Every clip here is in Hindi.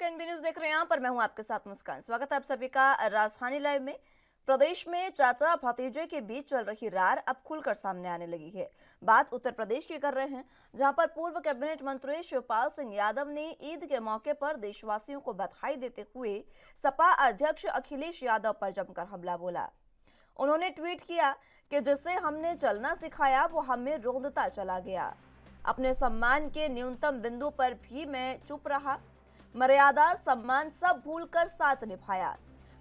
नमस्कार, एनबी न्यूज देख रहे हैं। यहाँ पर मैं हूं आपके साथ मुस्कान। स्वागत है आप सभी का राजधानी लाइव में। प्रदेश में चाचा भतीजे के बीच चल रही रार अब खुलकर सामने आने लगी है। बात उत्तर प्रदेश की कर रहे हैं, जहां पर पूर्व कैबिनेट मंत्री शिवपाल सिंह यादव ने ईद के मौके पर देशवासियों को बधाई देते हुए सपा अध्यक्ष अखिलेश यादव पर जमकर हमला बोला। उन्होंने ट्वीट किया कि जिसे हमने चलना सिखाया वो हमें रोंदता चला गया। अपने सम्मान के न्यूनतम बिंदु पर भी मैं चुप रहा, मर्यादा सम्मान सब भूलकर साथ निभाया,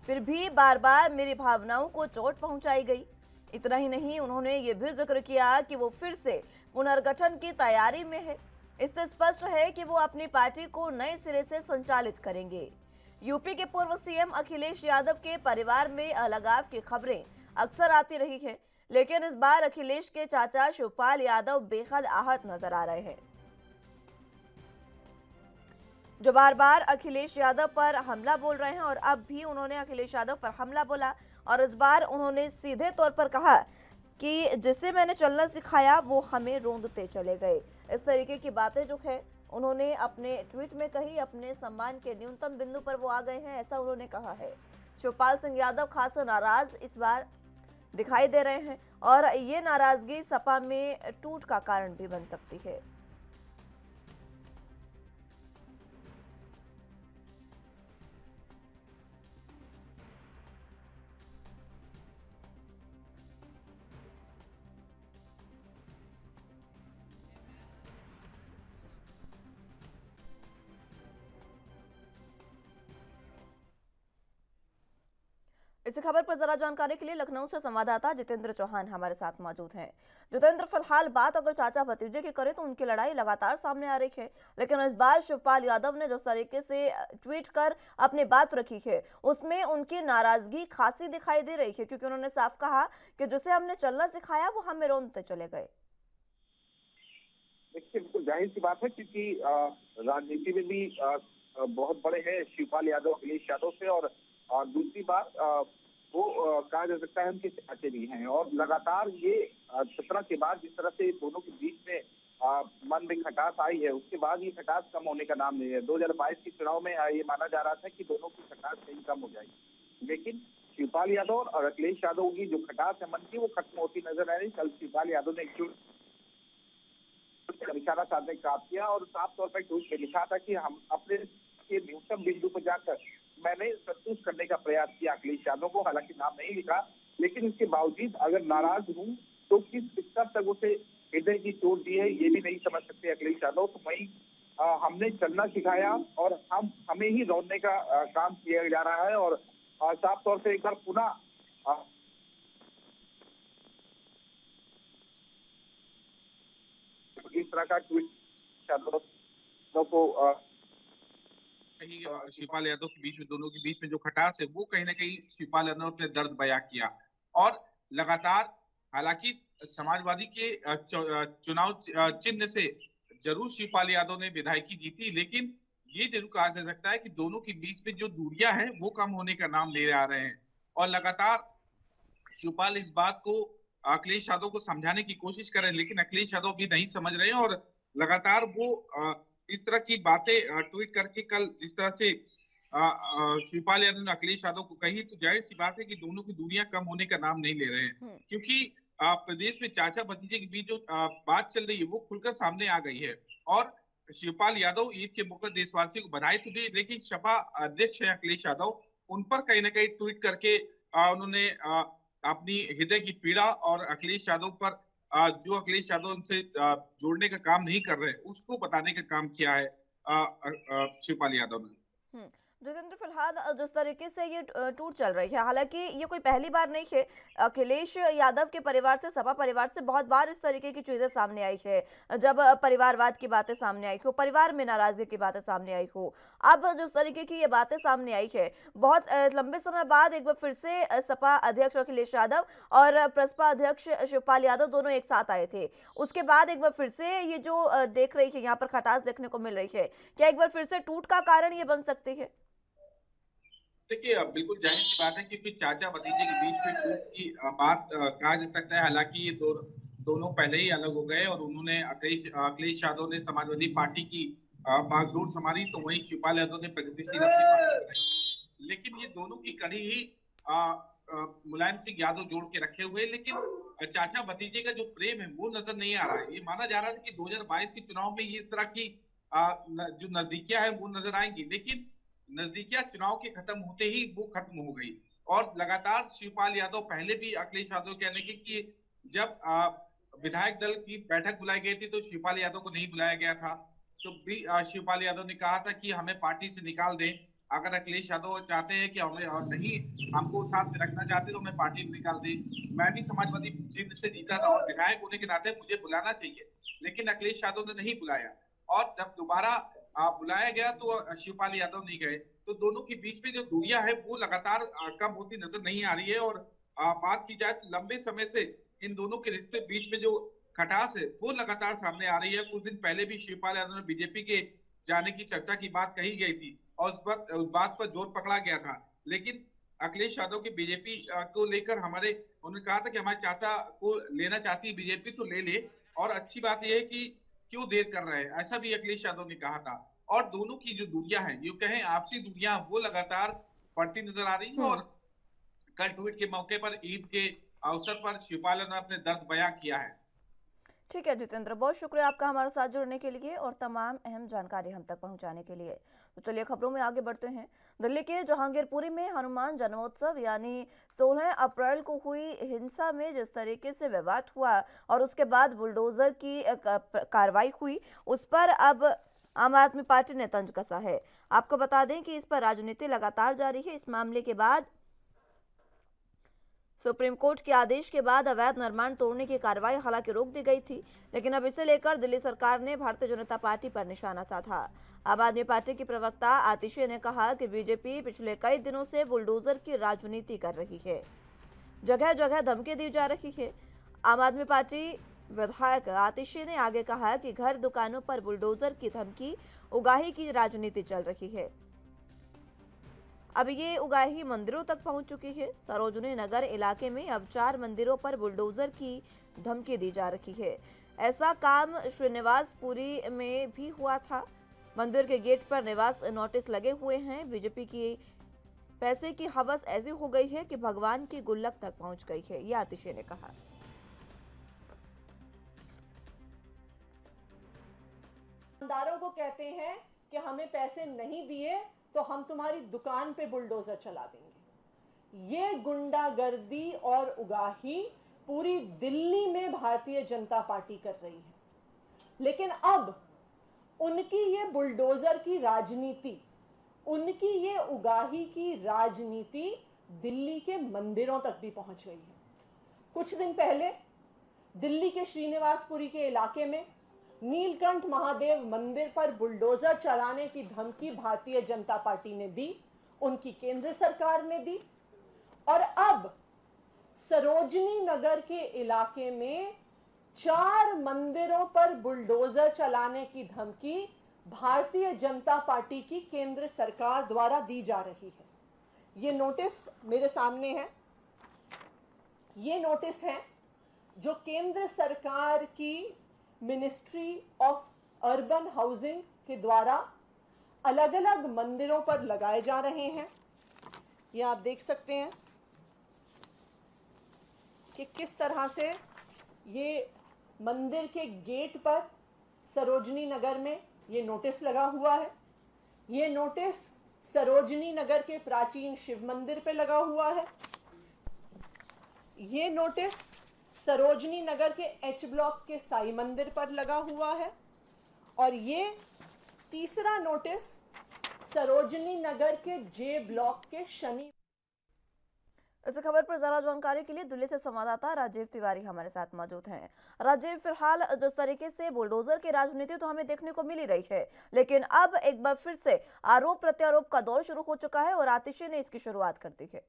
फिर भी बार बार मेरी भावनाओं को चोट पहुंचाई गई। इतना ही नहीं, उन्होंने ये भी जिक्र किया कि वो फिर से पुनर्गठन की तैयारी में है। इससे स्पष्ट है कि वो अपनी पार्टी को नए सिरे से संचालित करेंगे। यूपी के पूर्व सीएम अखिलेश यादव के परिवार में अलगाव की खबरें अक्सर आती रही है, लेकिन इस बार अखिलेश के चाचा शिवपाल यादव बेहद आहत नजर आ रहे हैं, जो बार बार अखिलेश यादव पर हमला बोल रहे हैं। और अब भी उन्होंने अखिलेश यादव पर हमला बोला और इस बार उन्होंने सीधे तौर पर कहा कि जिसे मैंने चलना सिखाया वो हमें रोंदते चले गए। इस तरीके की बातें जो है उन्होंने अपने ट्वीट में कही। अपने सम्मान के न्यूनतम बिंदु पर वो आ गए हैं, ऐसा उन्होंने कहा है। शिवपाल सिंह यादव खासा नाराज इस बार दिखाई दे रहे हैं और ये नाराजगी सपा में टूट का कारण भी बन सकती है। इसी खबर पर जरा जानकारी के लिए लखनऊ से संवाददाता जितेंद्र चौहान हमारे साथ मौजूद हैं। जितेंद्र, फिलहाल बात अगर चाचा भतीजे की करें तो उनकी लड़ाई लगातार सामने आ रही है, लेकिन इस बार शिवपाल यादव ने जिस तरीके से ट्वीट कर अपनी बात रखी है उसमें उनकी नाराजगी खासी दिखाई दे रही है, क्योंकि उन्होंने साफ कहा कि जिसे हमने चलना सिखाया वो हमें रोंदते चले गए। देखिए, बिल्कुल जाहिर सी बात है क्योंकि राजनीति में भी बहुत बड़े हैं शिवपाल यादव अखिलेश यादव से। और दूसरी बात वो कहा जा सकता है उनके चाचे भी हैं। और लगातार ये 17 के बाद जिस तरह से दोनों के बीच में मन में खटास आई है, उसके बाद ये खटास कम होने का नाम नहीं है। 2022 के चुनाव में ये माना जा रहा था कि दोनों की खटास कहीं कम हो जाएगी, लेकिन शिवपाल यादव और अखिलेश यादव की जो खटास है मन की, वो खत्म होती नजर आ रही। कल शिवपाल यादव ने एक निशाना साधने का काम किया और साफ तौर पर ट्वीट में लिखा था कि हम अपने के न्यूनतम बिंदु पर जाकर मैंने संतुष्ट करने का प्रयास किया अखिलेश यादव को। हालांकि नाम नहीं लिखा, लेकिन इसके बावजूद अगर नाराज हूं तो किस स्तर तक उसे हृदय की चोट दी है ये भी नहीं समझ सकते अखिलेश यादव। तो वही हमने चलना सिखाया और हमें ही रोकने का काम किया जा रहा है। और साफ तौर से एक बार पुनः इस तरह का ट्वीट को कहीं शिवपाल यादव के बीच में, दोनों के बीच में जो खटास है वो कहीं ना कहीं शिवपाल यादव ने अपने दर्द बयां किया। और लगातार हालांकि समाजवादी के चुनाव चिन्ह से जरूर शिवपाल यादव ने विधायकी जीती, लेकिन ये जरूर कहा जा सकता है कि दोनों के बीच में जो दूरियां हैं वो कम होने का नाम ले आ रहे हैं। और लगातार शिवपाल इस बात को अखिलेश यादव को समझाने की कोशिश कर रहे हैं, लेकिन अखिलेश यादव भी नहीं समझ रहे हैं। और लगातार वो इस तरह की बातें ट्वीट करके कल जिस तरह से शिवपाल यादव ने अखिलेश यादव को कही, तो जाहिर सी बात है कि दोनों की दूरियां कम होने का नाम नहीं ले रहे हैं। क्योंकि प्रदेश में चाचा भतीजे के बीच जो बात चल रही है वो खुलकर सामने आ गई है। और शिवपाल यादव ईद के मौके देशवासियों को बधाई तो दी, लेकिन सपा अध्यक्ष है अखिलेश यादव, उन पर कहीं ना कहीं ट्वीट करके उन्होंने अपनी हृदय की पीड़ा और अखिलेश यादव पर जो अखिलेश यादव उनसे जोड़ने का काम नहीं कर रहे उसको बताने का काम किया है शिवपाल यादव ने। जितेंद्र, फिलहाल जिस तरीके से ये टूट चल रही है, हालांकि ये कोई पहली बार नहीं है। अखिलेश यादव के परिवार से, सपा परिवार से बहुत बार इस तरीके की चीजें सामने आई है। जब परिवारवाद की बातें सामने आई हो, परिवार में नाराजगी की बातें सामने आई हो, अब जिस तरीके की ये बातें सामने आई है, बहुत लंबे समय बाद एक बार फिर से सपा अध्यक्ष अखिलेश यादव और प्रसपा अध्यक्ष शिवपाल यादव दोनों एक साथ आए थे। उसके बाद एक बार फिर से ये जो देख रही है यहाँ पर खटास देखने को मिल रही है, क्या एक बार फिर से टूट का कारण ये बन सकती है? देखिए, बिल्कुल जाहिर सी बात है कि चाचा भतीजे के बीच में टूट की बात कहा जा सकता है। हालांकि ये दोनों पहले ही अलग हो गए और उन्होंने अखिलेश यादव ने समाजवादी पार्टी की बागडोर संभाली तो वहीं शिवपाल यादव ने प्रगतिशील अपनी पार्टी बनाई। लेकिन ये दोनों की कड़ी ही मुलायम सिंह यादव जोड़ के रखे हुए, लेकिन चाचा भतीजे का जो प्रेम है वो नजर नहीं आ रहा है। ये माना जा रहा था कि 2022 के चुनाव में ये इस तरह की जो नजदीकियां है वो नजर आएंगी, लेकिन नजदीकियां चुनाव के खत्म होते ही वो खत्म हो गई। और लगातार शिवपाल यादव, पहले भी अखिलेश यादव कहने की कि जब विधायक दल की बैठक बुलाई गई थी तो शिवपाल यादव को नहीं बुलाया गया था, तो भी शिवपाल यादव ने कहा था कि हमें पार्टी से निकाल दें। अगर अखिलेश यादव चाहते हैं कि हमें और नहीं हमको साथ में रखना चाहते तो हमें पार्टी में निकाल दें। मैं भी समाजवादी चिन्ह से जीता था और विधायक होने के नाते मुझे बुलाना चाहिए, लेकिन अखिलेश यादव ने नहीं बुलाया। और जब दोबारा बुलाया गया तो शिवपाल यादव नहीं गए। तो दोनों के बीच में जो दूरियां है वो लगातार कम होती नजर नहीं आ रही है। और बात की जाए तो लंबे समय से इन दोनों के रिश्ते बीच में जो खटास है वो लगातार सामने आ रही है। कुछ दिन पहले भी शिवपाल यादव ने बीजेपी के जाने की चर्चा की बात कही गई थी और उस बात पर जोर पकड़ा गया था, लेकिन अखिलेश यादव के बीजेपी को लेकर उन्होंने कहा था कि हमारे चाचा को लेना चाहती है बीजेपी तो ले ले, और अच्छी बात यह है कि क्यों देर कर रहे हैं, ऐसा भी अखिलेश यादव ने कहा था। और दोनों की जो दूरियां हैं, यूं कहें आपसी दूरियां, वो लगातार बढ़ती नजर आ रही है। और कल ट्वीट के मौके पर ईद के अवसर पर शिवपाल ने अपने दर्द बयां किया है। ठीक है जितेंद्र, बहुत शुक्रिया आपका हमारे साथ जुड़ने के लिए और तमाम अहम जानकारी हम तक पहुंचाने के लिए। तो चलिए खबरों में आगे बढ़ते हैं। दिल्ली के जहांगीरपुरी में हनुमान जन्मोत्सव यानी 16 अप्रैल को हुई हिंसा में जिस तरीके से विवाद हुआ और उसके बाद बुलडोजर की कार्रवाई हुई, उस पर अब आम आदमी पार्टी ने तंज कसा है। आपको बता दें कि इस पर राजनीति लगातार जारी है। इस मामले के बाद सुप्रीम कोर्ट के आदेश के बाद अवैध निर्माण तोड़ने की कार्रवाई हालांकि रोक दी गई थी, लेकिन अब इसे लेकर दिल्ली सरकार ने भारतीय जनता पार्टी पर निशाना साधा। आम आदमी पार्टी की प्रवक्ता आतिशी ने कहा कि बीजेपी पिछले कई दिनों से बुलडोजर की राजनीति कर रही है, जगह जगह धमकी दी जा रही है। आम आदमी पार्टी विधायक आतिशी ने आगे कहा कि घर दुकानों पर बुलडोजर की धमकी, उगाही की राजनीति चल रही है। अब ये उगाही मंदिरों तक पहुंच चुकी है। सरोजनी नगर इलाके में अब 4 मंदिरों पर बुलडोजर की धमकी दी जा रही है। ऐसा काम श्रीनिवासपुरी में भी हुआ था। मंदिर के गेट पर निवास नोटिस लगे हुए हैं। बीजेपी की पैसे की हवस ऐसी हो गई है कि भगवान की गुल्लक तक पहुंच गई है, ये आतिशी ने कहा। दुकानदारों को कहते हैं कि हमें पैसे नहीं दिए तो हम तुम्हारी दुकान पे बुलडोजर चला देंगे। ये गुंडागर्दी और उगाही पूरी दिल्ली में भारतीय जनता पार्टी कर रही है, लेकिन अब उनकी ये बुलडोजर की राजनीति, उनकी ये उगाही की राजनीति दिल्ली के मंदिरों तक भी पहुंच गई है। कुछ दिन पहले दिल्ली के श्रीनिवासपुरी के इलाके में नीलकंठ महादेव मंदिर पर बुलडोजर चलाने की धमकी भारतीय जनता पार्टी ने दी, उनकी केंद्र सरकार ने दी। और अब सरोजनी नगर के इलाके में 4 मंदिरों पर बुलडोजर चलाने की धमकी भारतीय जनता पार्टी की केंद्र सरकार द्वारा दी जा रही है। ये नोटिस मेरे सामने है। ये नोटिस है जो केंद्र सरकार की मिनिस्ट्री ऑफ अर्बन हाउसिंग के द्वारा अलग अलग मंदिरों पर लगाए जा रहे हैं। ये आप देख सकते हैं कि किस तरह से ये मंदिर के गेट पर सरोजनी नगर में ये नोटिस लगा हुआ है। ये नोटिस सरोजनी नगर के प्राचीन शिव मंदिर पे लगा हुआ है। ये नोटिस सरोजनी नगर के एच ब्लॉक के साई मंदिर पर लगा हुआ है और ये तीसरा नोटिस सरोजनी नगर के जे ब्लॉक के शनि। इस खबर पर ज्यादा जानकारी के लिए दिल्ली से संवाददाता राजीव तिवारी हमारे साथ मौजूद हैं। राजीव, फिलहाल जिस तरीके से बुलडोजर की राजनीति तो हमें देखने को मिल ही रही है, लेकिन अब एक बार फिर से आरोप प्रत्यारोप का दौर शुरू हो चुका है और आतिशी ने इसकी शुरुआत कर दी है।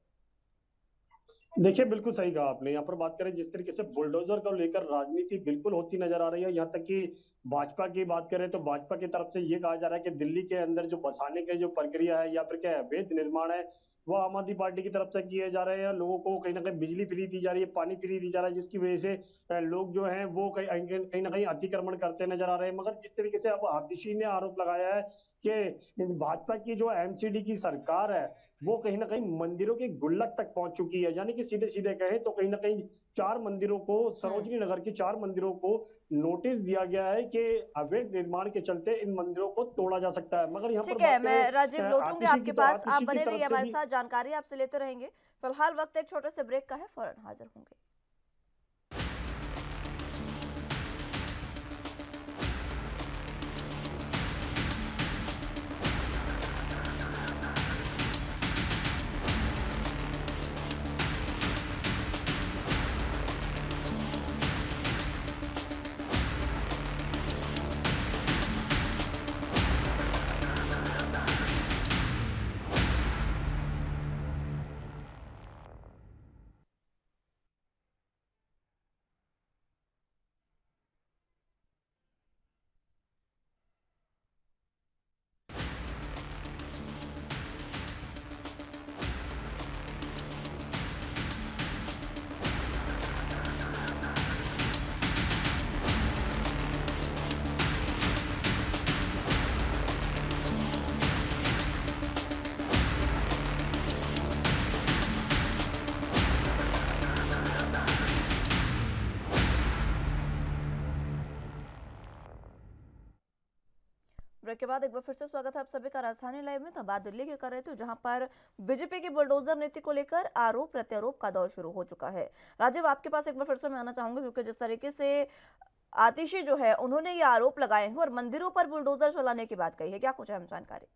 देखिए, बिल्कुल सही कहा आपने। यहाँ पर बात करें जिस तरीके से बुलडोजर को लेकर राजनीति बिल्कुल होती नजर आ रही है। यहाँ तक कि भाजपा की बात करें तो भाजपा की तरफ से ये कहा जा रहा है कि दिल्ली के अंदर जो बसाने की जो प्रक्रिया है या फिर क्या अवैध निर्माण है, वो आम आदमी पार्टी की तरफ से किए जा रहे हैं। लोगों को कहीं ना कहीं बिजली फ्री दी जा रही है, पानी फ्री दी जा रहा है, जिसकी वजह से लोग जो हैं वो कहीं ना कहीं अतिक्रमण करते नजर आ रहे हैं। मगर जिस तरीके से अब आतिशी ने आरोप लगाया है कि भाजपा की जो एमसीडी की सरकार है वो कहीं ना कहीं मंदिरों की गुल्लक तक पहुंच चुकी है। यानी कि सीधे सीधे कहें तो कहीं ना कहीं 4 मंदिरों को, हम्म। सरोजनी नगर के 4 मंदिरों को नोटिस दिया गया है कि अवैध निर्माण के चलते इन मंदिरों को तोड़ा जा सकता है। मगर यहाँ पर ठीक है, बात मैं करें राजीव लौटूंगी आतिशी आपके की, तो पास, आप आतिशी की बने रहिए तरफ से हमारे भी। साथ, जानकारी आपसे लेते रहेंगे। फिलहाल वक्त एक छोटे से ब्रेक का है, फौरन हाजिर होंगे। ब्रेक के बाद एक बार फिर से स्वागत है आप सभी का राजधानी लाइव में। तो बात दिल्ली की कर रहे थे, जहां पर बीजेपी की बुलडोजर नीति को लेकर आरोप प्रत्यारोप का दौर शुरू हो चुका है। राजीव, आपके पास एक बार फिर से मैं आना चाहूंगी, क्योंकि जिस तरीके से आतिशी जो है उन्होंने ये आरोप लगाए हैं और मंदिरों पर बुलडोजर चलाने की बात कही है, क्या कुछ अहम जानकारी?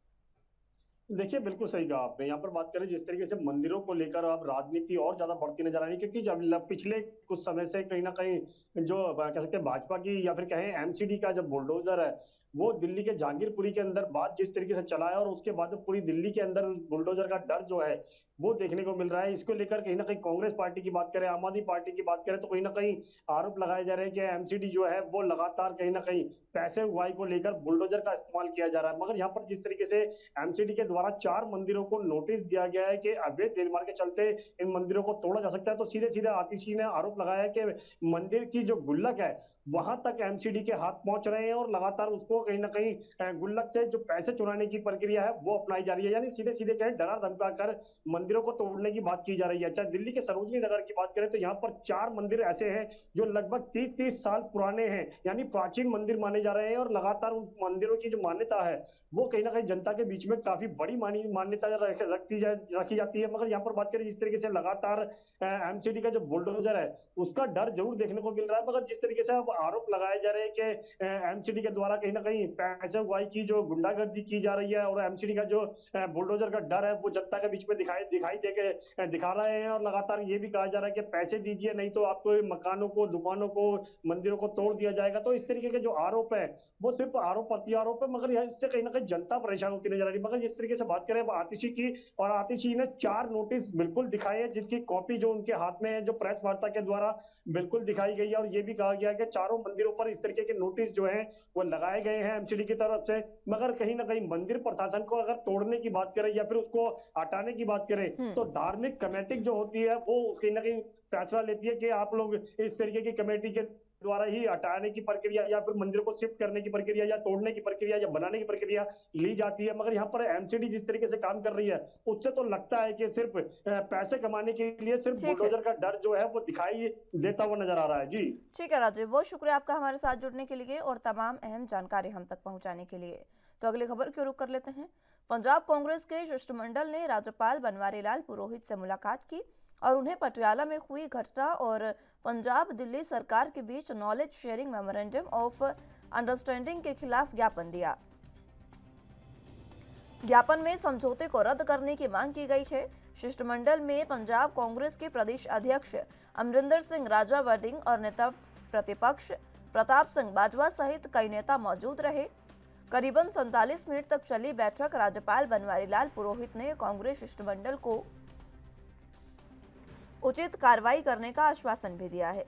देखिए, बिल्कुल सही कहा आपने। यहाँ पर बात करें जिस तरीके से मंदिरों को लेकर अब राजनीति और ज्यादा बढ़ती नजर आ रही है, क्योंकि जब पिछले कुछ समय से कहीं ना कहीं जो कह सकते हैं भाजपा की या फिर कहें एमसीडी का जो बुलडोजर है वो दिल्ली के जहांगीरपुरी के अंदर बात जिस तरीके से चला है, और उसके बाद में पूरी दिल्ली के अंदर उस बुलडोजर का डर जो है वो देखने को मिल रहा है। इसको लेकर कहीं ना कहीं कांग्रेस पार्टी की बात करें, आम आदमी पार्टी की बात करें, तो कहीं ना कहीं आरोप लगाए जा रहे हैं कि एमसीडी जो है वो लगातार कहीं ना कहीं पैसे उगाही को लेकर बुलडोजर का इस्तेमाल किया जा रहा है। मगर यहाँ पर जिस तरीके से एमसीडी के द्वारा 4 मंदिरों को नोटिस दिया गया है कि अवैध निर्माण के चलते इन मंदिरों को तोड़ा जा सकता है, तो सीधे सीधे आतिशी ने आरोप लगाया है कि मंदिर की जो गुल्लक है वहां तक एमसीडी के हाथ पहुंच रहे हैं और लगातार उसको कहीं ना कहीं गुल्लक से जो पैसे चुराने की प्रक्रिया है वो अपनाई जा रही है। यानी सीधे सीधे कहें डरा धमका कर मंदिरों को तोड़ने की बात की जा रही है। चाहे दिल्ली के सरोजनी नगर की बात करें तो यहाँ पर 4 मंदिर ऐसे हैं जो लगभग 30-30 साल पुराने हैं, यानी प्राचीन मंदिर माने जा रहे हैं, और लगातार उन मंदिरों की जो मान्यता है वो कहीं ना कहीं जनता के बीच में काफी बड़ी मान्यता रखी जाती है। मगर यहाँ पर बात करें जिस तरीके से लगातार एमसीडी का जो बुलडोजर है उसका डर जरूर देखने को मिल रहा है। मगर जिस तरीके से अब आरोप लगाए जा रहे हैं कि एमसीडी के द्वारा कहीं ना कहीं पैसे उगाही की जो गुंडागर्दी की जा रही है, और एमसीडी का जो बुलडोजर का डर है वो जनता के बीच में दिखा रहे हैं, और लगातार ये भी कहा जा रहा है कि पैसे दीजिए नहीं तो आपको मकानों को, दुकानों को, मंदिरों को तोड़ दिया जाएगा। तो इस तरीके के जो आरोप है वो सिर्फ आरोप प्रत्यारोप है, मगर इससे कहीं ना कहीं जनता परेशान होती नजर आ रही है। मगर जिस तरीके से बात करें आतिशी की, और आतिशी ने 4 नोटिस बिल्कुल दिखाए हैं जिसकी कॉपी जो उनके हाथ में है, जो प्रेस वार्ता के द्वारा बिल्कुल दिखाई गई है, और ये भी कहा गया है कि 4 मंदिरों पर इस तरीके के नोटिस जो है वो लगाए गए हैं एमसीडी की तरफ से। मगर कहीं ना कहीं मंदिर प्रशासन को अगर तोड़ने की बात करें या फिर उसको हटाने की बात करें तो धार्मिक कमेटी जो होती है वो कहीं ना कहीं फैसला लेती है कि आप लोग इस तरीके की कमेटी के द्वारा ही हटाने की प्रक्रिया या फिर मंदिर को शिफ्ट करने की प्रक्रिया या तोड़ने की प्रक्रिया या बनाने की प्रक्रिया ली जाती है। मगर यहाँ पर एमसीडी जिस तरीके से काम कर रही है उससे तो लगता है कि सिर्फ पैसे कमाने के लिए सिर्फ ठीक है, बुलडोजर का डर जो है वो दिखाई देता हुआ नजर आ रहा है। जी ठीक है राजीव, बहुत शुक्रिया आपका हमारे साथ जुड़ने के लिए और तमाम अहम जानकारी हम तक पहुंचाने के लिए। तो अगली खबर की रुख कर लेते हैं। पंजाब कांग्रेस के शिष्टमंडल ने राज्यपाल बनवारी लाल पुरोहित से मुलाकात की और उन्हें पटियाला में हुई घटना और पंजाब दिल्ली सरकार के बीच knowledge sharing memorandum of understanding के खिलाफ ज्ञापन दिया। ज्ञापन में समझौते को रद्द करने की मांग की गई है। शिष्टमंडल में पंजाब कांग्रेस के प्रदेश अध्यक्ष अमरिंदर सिंह राजा वर्डिंग और नेता प्रतिपक्ष प्रताप सिंह बाजवा सहित कई नेता मौजूद रहे। करीबन 47 मिनट तक चली बैठक राज्यपाल बनवारी लाल पुरोहित ने कांग्रेस शिष्टमंडल को उचित कार्रवाई करने का आश्वासन भी दिया है।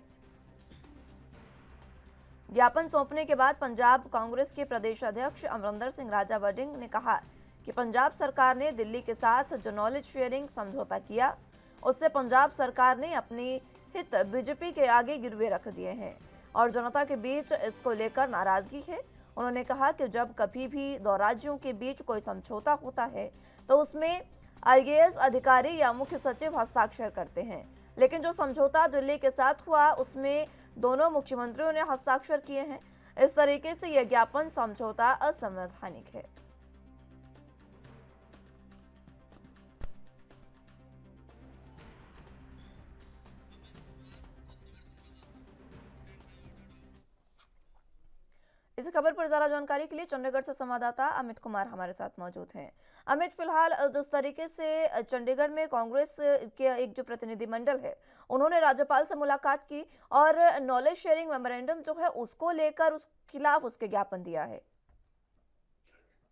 ज्ञापन सौंपने के बाद पंजाब कांग्रेस के प्रदेश अध्यक्ष अमरिंदर सिंह राजा वर्डिंग ने कहा कि पंजाब सरकार ने दिल्ली के साथ जो नॉलेज शेयरिंग समझौता किया, उससे पंजाब सरकार ने अपनी हित बीजेपी के आगे गिरवे रख दिए हैं और जनता के बीच इसको लेकर नाराजगी है। उन्होंने कहा कि जब कभी भी दो राज्यों के बीच कोई समझौता होता है तो उसमें आईएएस अधिकारी या मुख्य सचिव हस्ताक्षर करते हैं, लेकिन जो समझौता दिल्ली के साथ हुआ उसमें दोनों मुख्यमंत्रियों ने हस्ताक्षर किए हैं। इस तरीके से यह ज्ञापन समझौता असंवैधानिक है। इस खबर पर ज्यादा जानकारी के लिए चंडीगढ़ से संवाददाता अमित कुमार हमारे साथ मौजूद हैं। अमित, फिलहाल जिस तरीके से चंडीगढ़ में कांग्रेस के एक जो प्रतिनिधिमंडल है उन्होंने राज्यपाल से मुलाकात की और नॉलेज शेयरिंग मेमोरेंडम जो है उसको लेकर उस खिलाफ उसके ज्ञापन दिया है।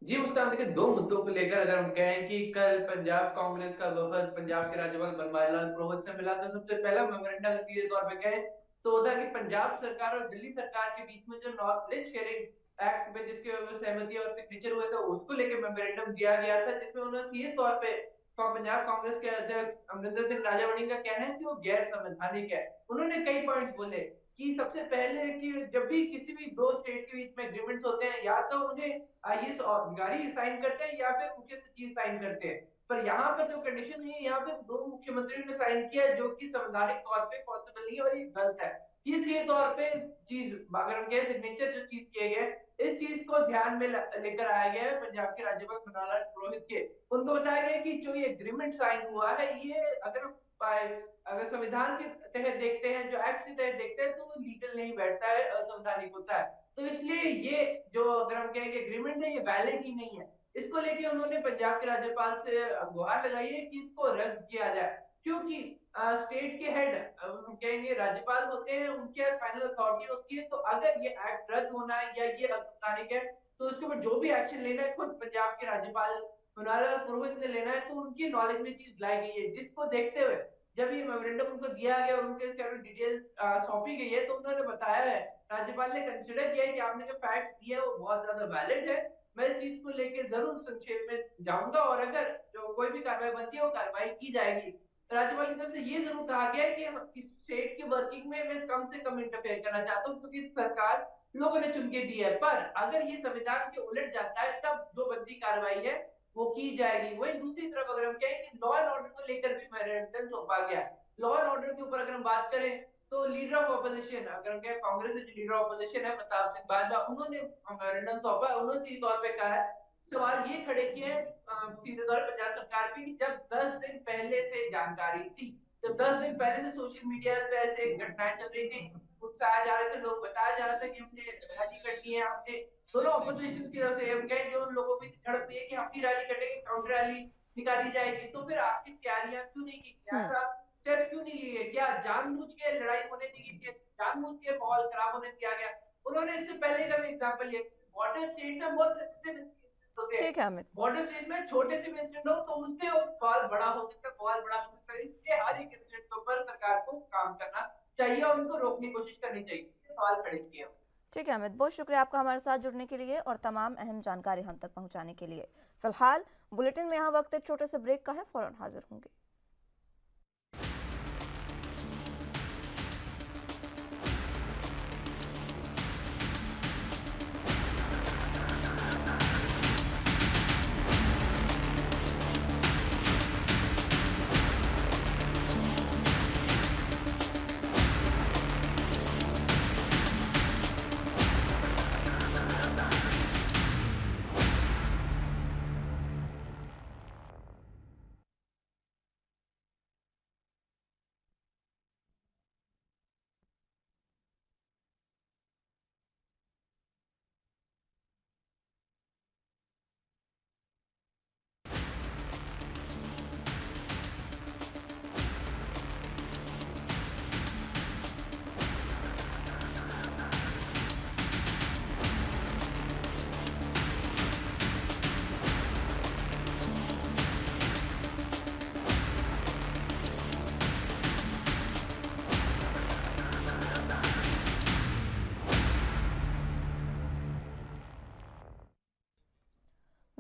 जी, मुस्कान, देखिए 2 मुद्दों को लेकर अगर हम कहें कि कल पंजाब कांग्रेस का वफद पंजाब के राज्यपाल बनवारीलाल पुरोहित से मिला, तो सबसे पहला मेमोरेंडम अगर सीधे तौर पे कहें तो होता है कि पंजाब सरकार और दिल्ली सरकार के बीच में जो नॉलेज शेयरिंग एक्ट में जिसके ऊपर सहमति और सिग्नेचर हुए थे उसको लेकर मेमोरेंडम दिया गया था, जिसमें उन्होंने सीधे तौर पे पंजाब कांग्रेस के अध्यक्ष अमरिंदर सिंह राजावणी का कहना है कि वो गैर संवैधानिक है। उन्होंने कई पॉइंट्स बोले कि सबसे पहले कि जब भी किसी भी 2 स्टेट्स के बीच में एग्रीमेंट्स होते हैं या तो उन्हें आईएएस अधिकारी साइन करते हैं या फिर मुख्य सचिव साइन करते हैं, पर यहाँ पर जो कंडीशन है यहाँ पे 2 मुख्यमंत्रियों ने साइन किया जो कि संवैधानिक तौर पे पॉसिबल नहीं है और ये गलत है। ये सीधे तौर पे चीज अगर हम कहें सिग्नेचर जो चीज किए गए इस चीज को ध्यान में लेकर आया गया है पंजाब के राज्यपाल बनवारीलाल पुरोहित के। उनको बताया गया कि जो ये एग्रीमेंट साइन हुआ है ये अगर संविधान के तहत देखते हैं, जो एक्ट के तहत देखते हैं तो वो लीगल नहीं बैठता है, असंवैधानिक होता है। तो इसलिए ये जो अगर हम कहें कि एग्रीमेंट है ये वैलिड ही नहीं है। इसको लेके उन्होंने पंजाब के राज्यपाल से गुहार लगाई है कि इसको रद्द किया जाए, क्योंकि स्टेट के हेड कहेंगे राज्यपाल होते हैं, उनके फाइनल अथॉरिटी होती है। तो अगर ये एक्ट रद्द होना है या ये असंवैधानिक है तो उसके ऊपर जो भी एक्शन लेना है खुद पंजाब के राज्यपाल बनवारीलाल पुरोहित ने लेना है, तो उनकी नॉलेज में चीज लाई गई है, जिसको देखते हुए जब ये मेमोरेंडम उनको दिया गया और उनके इसके डिटेल सौंपी गई है तो उन्होंने बताया है, राज्यपाल ने कंसिडर किया है कि आपने जो फैक्ट्स दिए वो बहुत ज्यादा वैलिड है। मैं इस चीज को लेके जरूर संक्षेप में जाऊंगा और अगर जो कोई भी कार्रवाई बनती है वो कार्रवाई की जाएगी। राज्यपाल की तरफ से ये जरूर कहा गया है कि इस स्टेट की वर्किंग में मैं कम से कम इंटरफेयर करना चाहता हूँ क्योंकि सरकार लोगों ने चुन के दी है, पर अगर ये संविधान के उलट जाता है तब जो बनती कार्रवाई है वो की जाएगी। वहीं दूसरी तरफ अगर हम कहें कि लॉ एंड ऑर्डर को लेकर भी मेमोरेंडम सौंपा गया। लॉ एंड ऑर्डर के ऊपर अगर हम बात करें तो लीडर ऑफ ऑपोजिशन अगर हम कहें कांग्रेस के जो लीडर ऑफ ऑपोजिशन है प्रताप सिंह बाजवा, उन्होंने मेमोरेंडम सौंपा। उन्होंने सीधे तौर पे कहा है, सवाल ये खड़े किए हैं सीधे तौर पर पंजाब सरकार की, जब 10 दिन पहले से जानकारी थी, जब 10 दिन पहले से सोशल मीडिया पे ऐसे घटनाएं चल रही थी, उकसाए जा रहे थे लोग, बताया जा रहा था कि हमने रैली करनी है, हमने दोनों ऑपोजिशन की तरफ से हम कहें जो उन लोगों की झड़प हुई है कि हम भी रैली करेंगे, काउंटर रैली निकाली जाएगी, तो फिर आपकी तैयारियां क्यों नहीं की, ऐसा स्टेप क्यों नहीं लिए, क्या जानबूझ के लड़ाई होने दी गई, जानबूझ के माहौल खराब होने दिया गया। उन्होंने इससे पहले का भी एग्जांपल लिया, बॉर्डर स्टेट्स में बहुत सेंसिटिव होते हैं, ठीक है अमित। बॉर्डर स्टेट में छोटे से भी इंसिडेंट हो तो उनसे सवाल बड़ा हो सकता है, सवाल बड़ा हो सकता है। इसलिए हर एक इंसिडेंट के ऊपर सरकार को काम करना चाहिए और उनको रोकने की कोशिश करनी चाहिए। ये सवाल खड़े किए। ठीक है अमित, बहुत शुक्रिया आपका हमारे साथ जुड़ने के लिए और तमाम अहम जानकारी हम तक पहुंचाने के लिए। फिलहाल बुलेटिन में यहाँ वक्त एक छोटे से ब्रेक का है, फौरन हाजिर होंगे।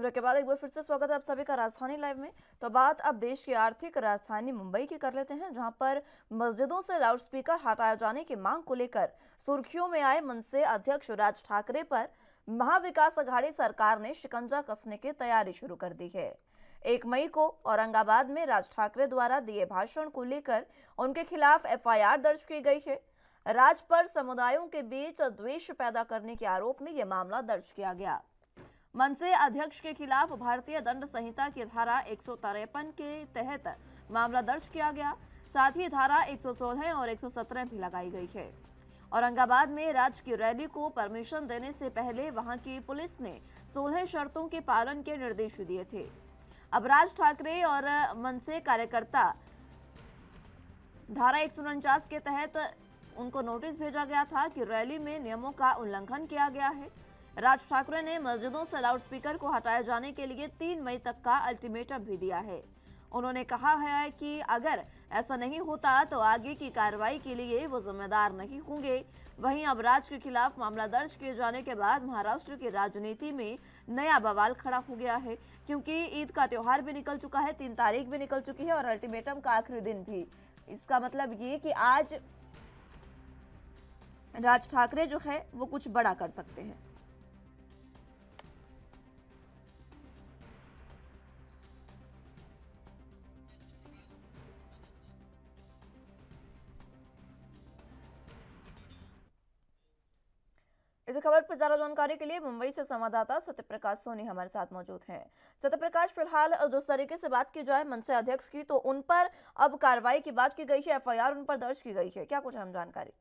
ब्रेक के बाद एक बार फिर से स्वागत है आप सभी का राजधानी लाइव में। तो बात अब देश की आर्थिक राजधानी मुंबई की कर लेते हैं, जहां पर मस्जिदों से लाउडस्पीकर हटाए जाने की मांग को लेकर सुर्खियों में आए मनसे अध्यक्ष राज ठाकरे पर महाविकास अघाड़ी सरकार ने शिकंजा कसने की तैयारी शुरू कर दी है। 1 मई को औरंगाबाद में राज ठाकरे द्वारा दिए भाषण को लेकर उनके खिलाफ FIR दर्ज की गई है। राज पर समुदायों के बीच द्वेष पैदा करने के आरोप में यह मामला दर्ज किया गया। मनसे अध्यक्ष के खिलाफ भारतीय दंड संहिता की धारा 153 के तहत मामला दर्ज किया गया। साथ ही धारा 116 और 117 भी लगाई गई है। औरंगाबाद में राज की रैली को परमिशन देने से पहले वहां की पुलिस ने 16 शर्तों के पालन के निर्देश दिए थे। अब राज ठाकरे और मनसे कार्यकर्ता धारा 149 के तहत उनको नोटिस भेजा गया था कि रैली में नियमों का उल्लंघन किया गया है। राज ठाकरे ने मस्जिदों से लाउडस्पीकर को हटाए जाने के लिए 3 मई तक का अल्टीमेटम भी दिया है। उन्होंने कहा है कि अगर ऐसा नहीं होता तो आगे की कार्रवाई के लिए वो जिम्मेदार नहीं होंगे। वहीं अब राज के खिलाफ मामला दर्ज किए जाने के बाद महाराष्ट्र की राजनीति में नया बवाल खड़ा हो गया है, क्योंकि ईद का त्योहार भी निकल चुका है, 3 तारीख भी निकल चुकी है और अल्टीमेटम का आखिरी दिन भी। इसका मतलब ये कि आज राज ठाकरे जो है वो कुछ बड़ा कर सकते हैं। इस खबर पर ज्यादा जानकारी के लिए मुंबई से संवाददाता सत्यप्रकाश सोनी हमारे साथ मौजूद हैं। सत्यप्रकाश, फिलहाल जिस तरीके से बात की जाए मनसे अध्यक्ष की, तो उन पर अब कार्रवाई की बात की गई है, FIR उन पर दर्ज की गई है, क्या कुछ अहम जानकारी?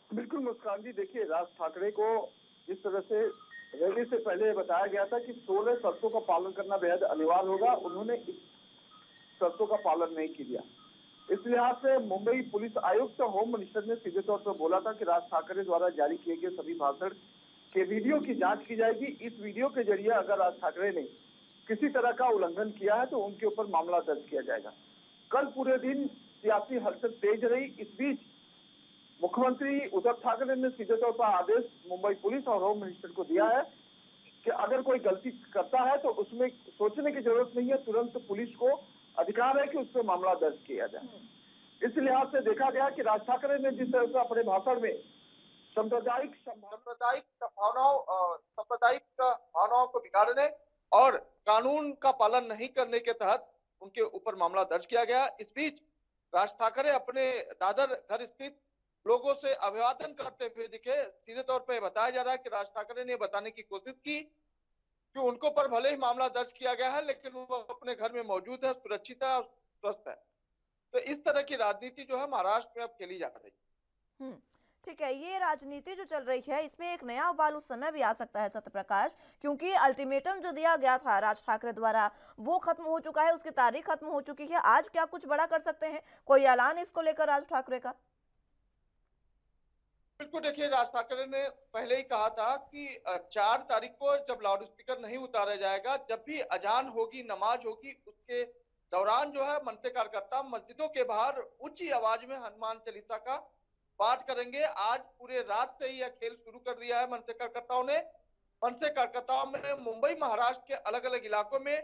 बिल्कुल मुस्कान जी, देखिए राज ठाकरे को जिस तरह से रैली से पहले बताया गया था कि 16 शर्तों का पालन करना बेहद अनिवार्य होगा, उन्होंने इस शर्तों का पालन नहीं किया। इस लिहाज से मुंबई पुलिस आयुक्त होम मिनिस्टर ने सीधे तौर पर बोला था कि राज ठाकरे द्वारा जारी किए गए सभी भाषण के वीडियो की जांच की जाएगी। इस वीडियो के जरिए अगर राज ठाकरे ने किसी तरह का उल्लंघन किया है तो उनके ऊपर मामला दर्ज किया जाएगा। कल पूरे दिन सियासी हलचल तेज रही। इस बीच मुख्यमंत्री उद्धव ठाकरे ने सीधे तौर पर आदेश मुंबई पुलिस और होम मिनिस्टर को दिया है कि अगर कोई गलती करता है तो उसमें सोचने की जरूरत नहीं है, तुरंत पुलिस को अधिकार है कि उस पर मामला दर्ज किया जाए। इस लिहाज से देखा गया कि राज ठाकरे ने जिस तरह से अपने भाषण में सांप्रदायिक भावनाओं को बिगाड़ने और कानून का पालन नहीं करने के तहत उनके ऊपर मामला दर्ज किया गया। इस बीच राज ठाकरे अपने दादर घर स्थित लोगों से अभिवादन करते हुए दिखे। सीधे तौर पर बताया जा रहा है कि राज ठाकरे ने बताने की कोशिश की कि उनको पर भले ही मामला दर्ज किया गया है, लेकिन वो अपने घर में मौजूद है, सुरक्षित है और स्वस्थ है। तो इस तरह की राजनीति जो है महाराष्ट्र में अब खेली जा रही है। ठीक है, ये राजनीति जो चल रही है इसमें एक नया उबाल उस समय भी आ सकता है सत्यप्रकाश, क्योंकि अल्टीमेटम जो दिया गया था राज ठाकरे द्वारा वो खत्म हो चुका है, उसकी तारीख खत्म हो चुकी है। आज क्या कुछ बड़ा कर सकते हैं, कोई ऐलान इसको लेकर राज ठाकरे का? बिल्कुल, देखिए राज ठाकरे ने पहले ही कहा था कि 4 तारीख को जब लाउड स्पीकर नहीं उतारा जाएगा, जब भी अजान होगी, नमाज होगी, उसके दौरान जो है मनसे कार्यकर्ता मस्जिदों के बाहर ऊंची आवाज में हनुमान चालीसा का पाठ करेंगे। आज पूरे रात से ही यह खेल शुरू कर दिया है मनसे कार्यकर्ताओं ने। मनसे कार्यकर्ताओं ने मुंबई महाराष्ट्र के अलग अलग इलाकों में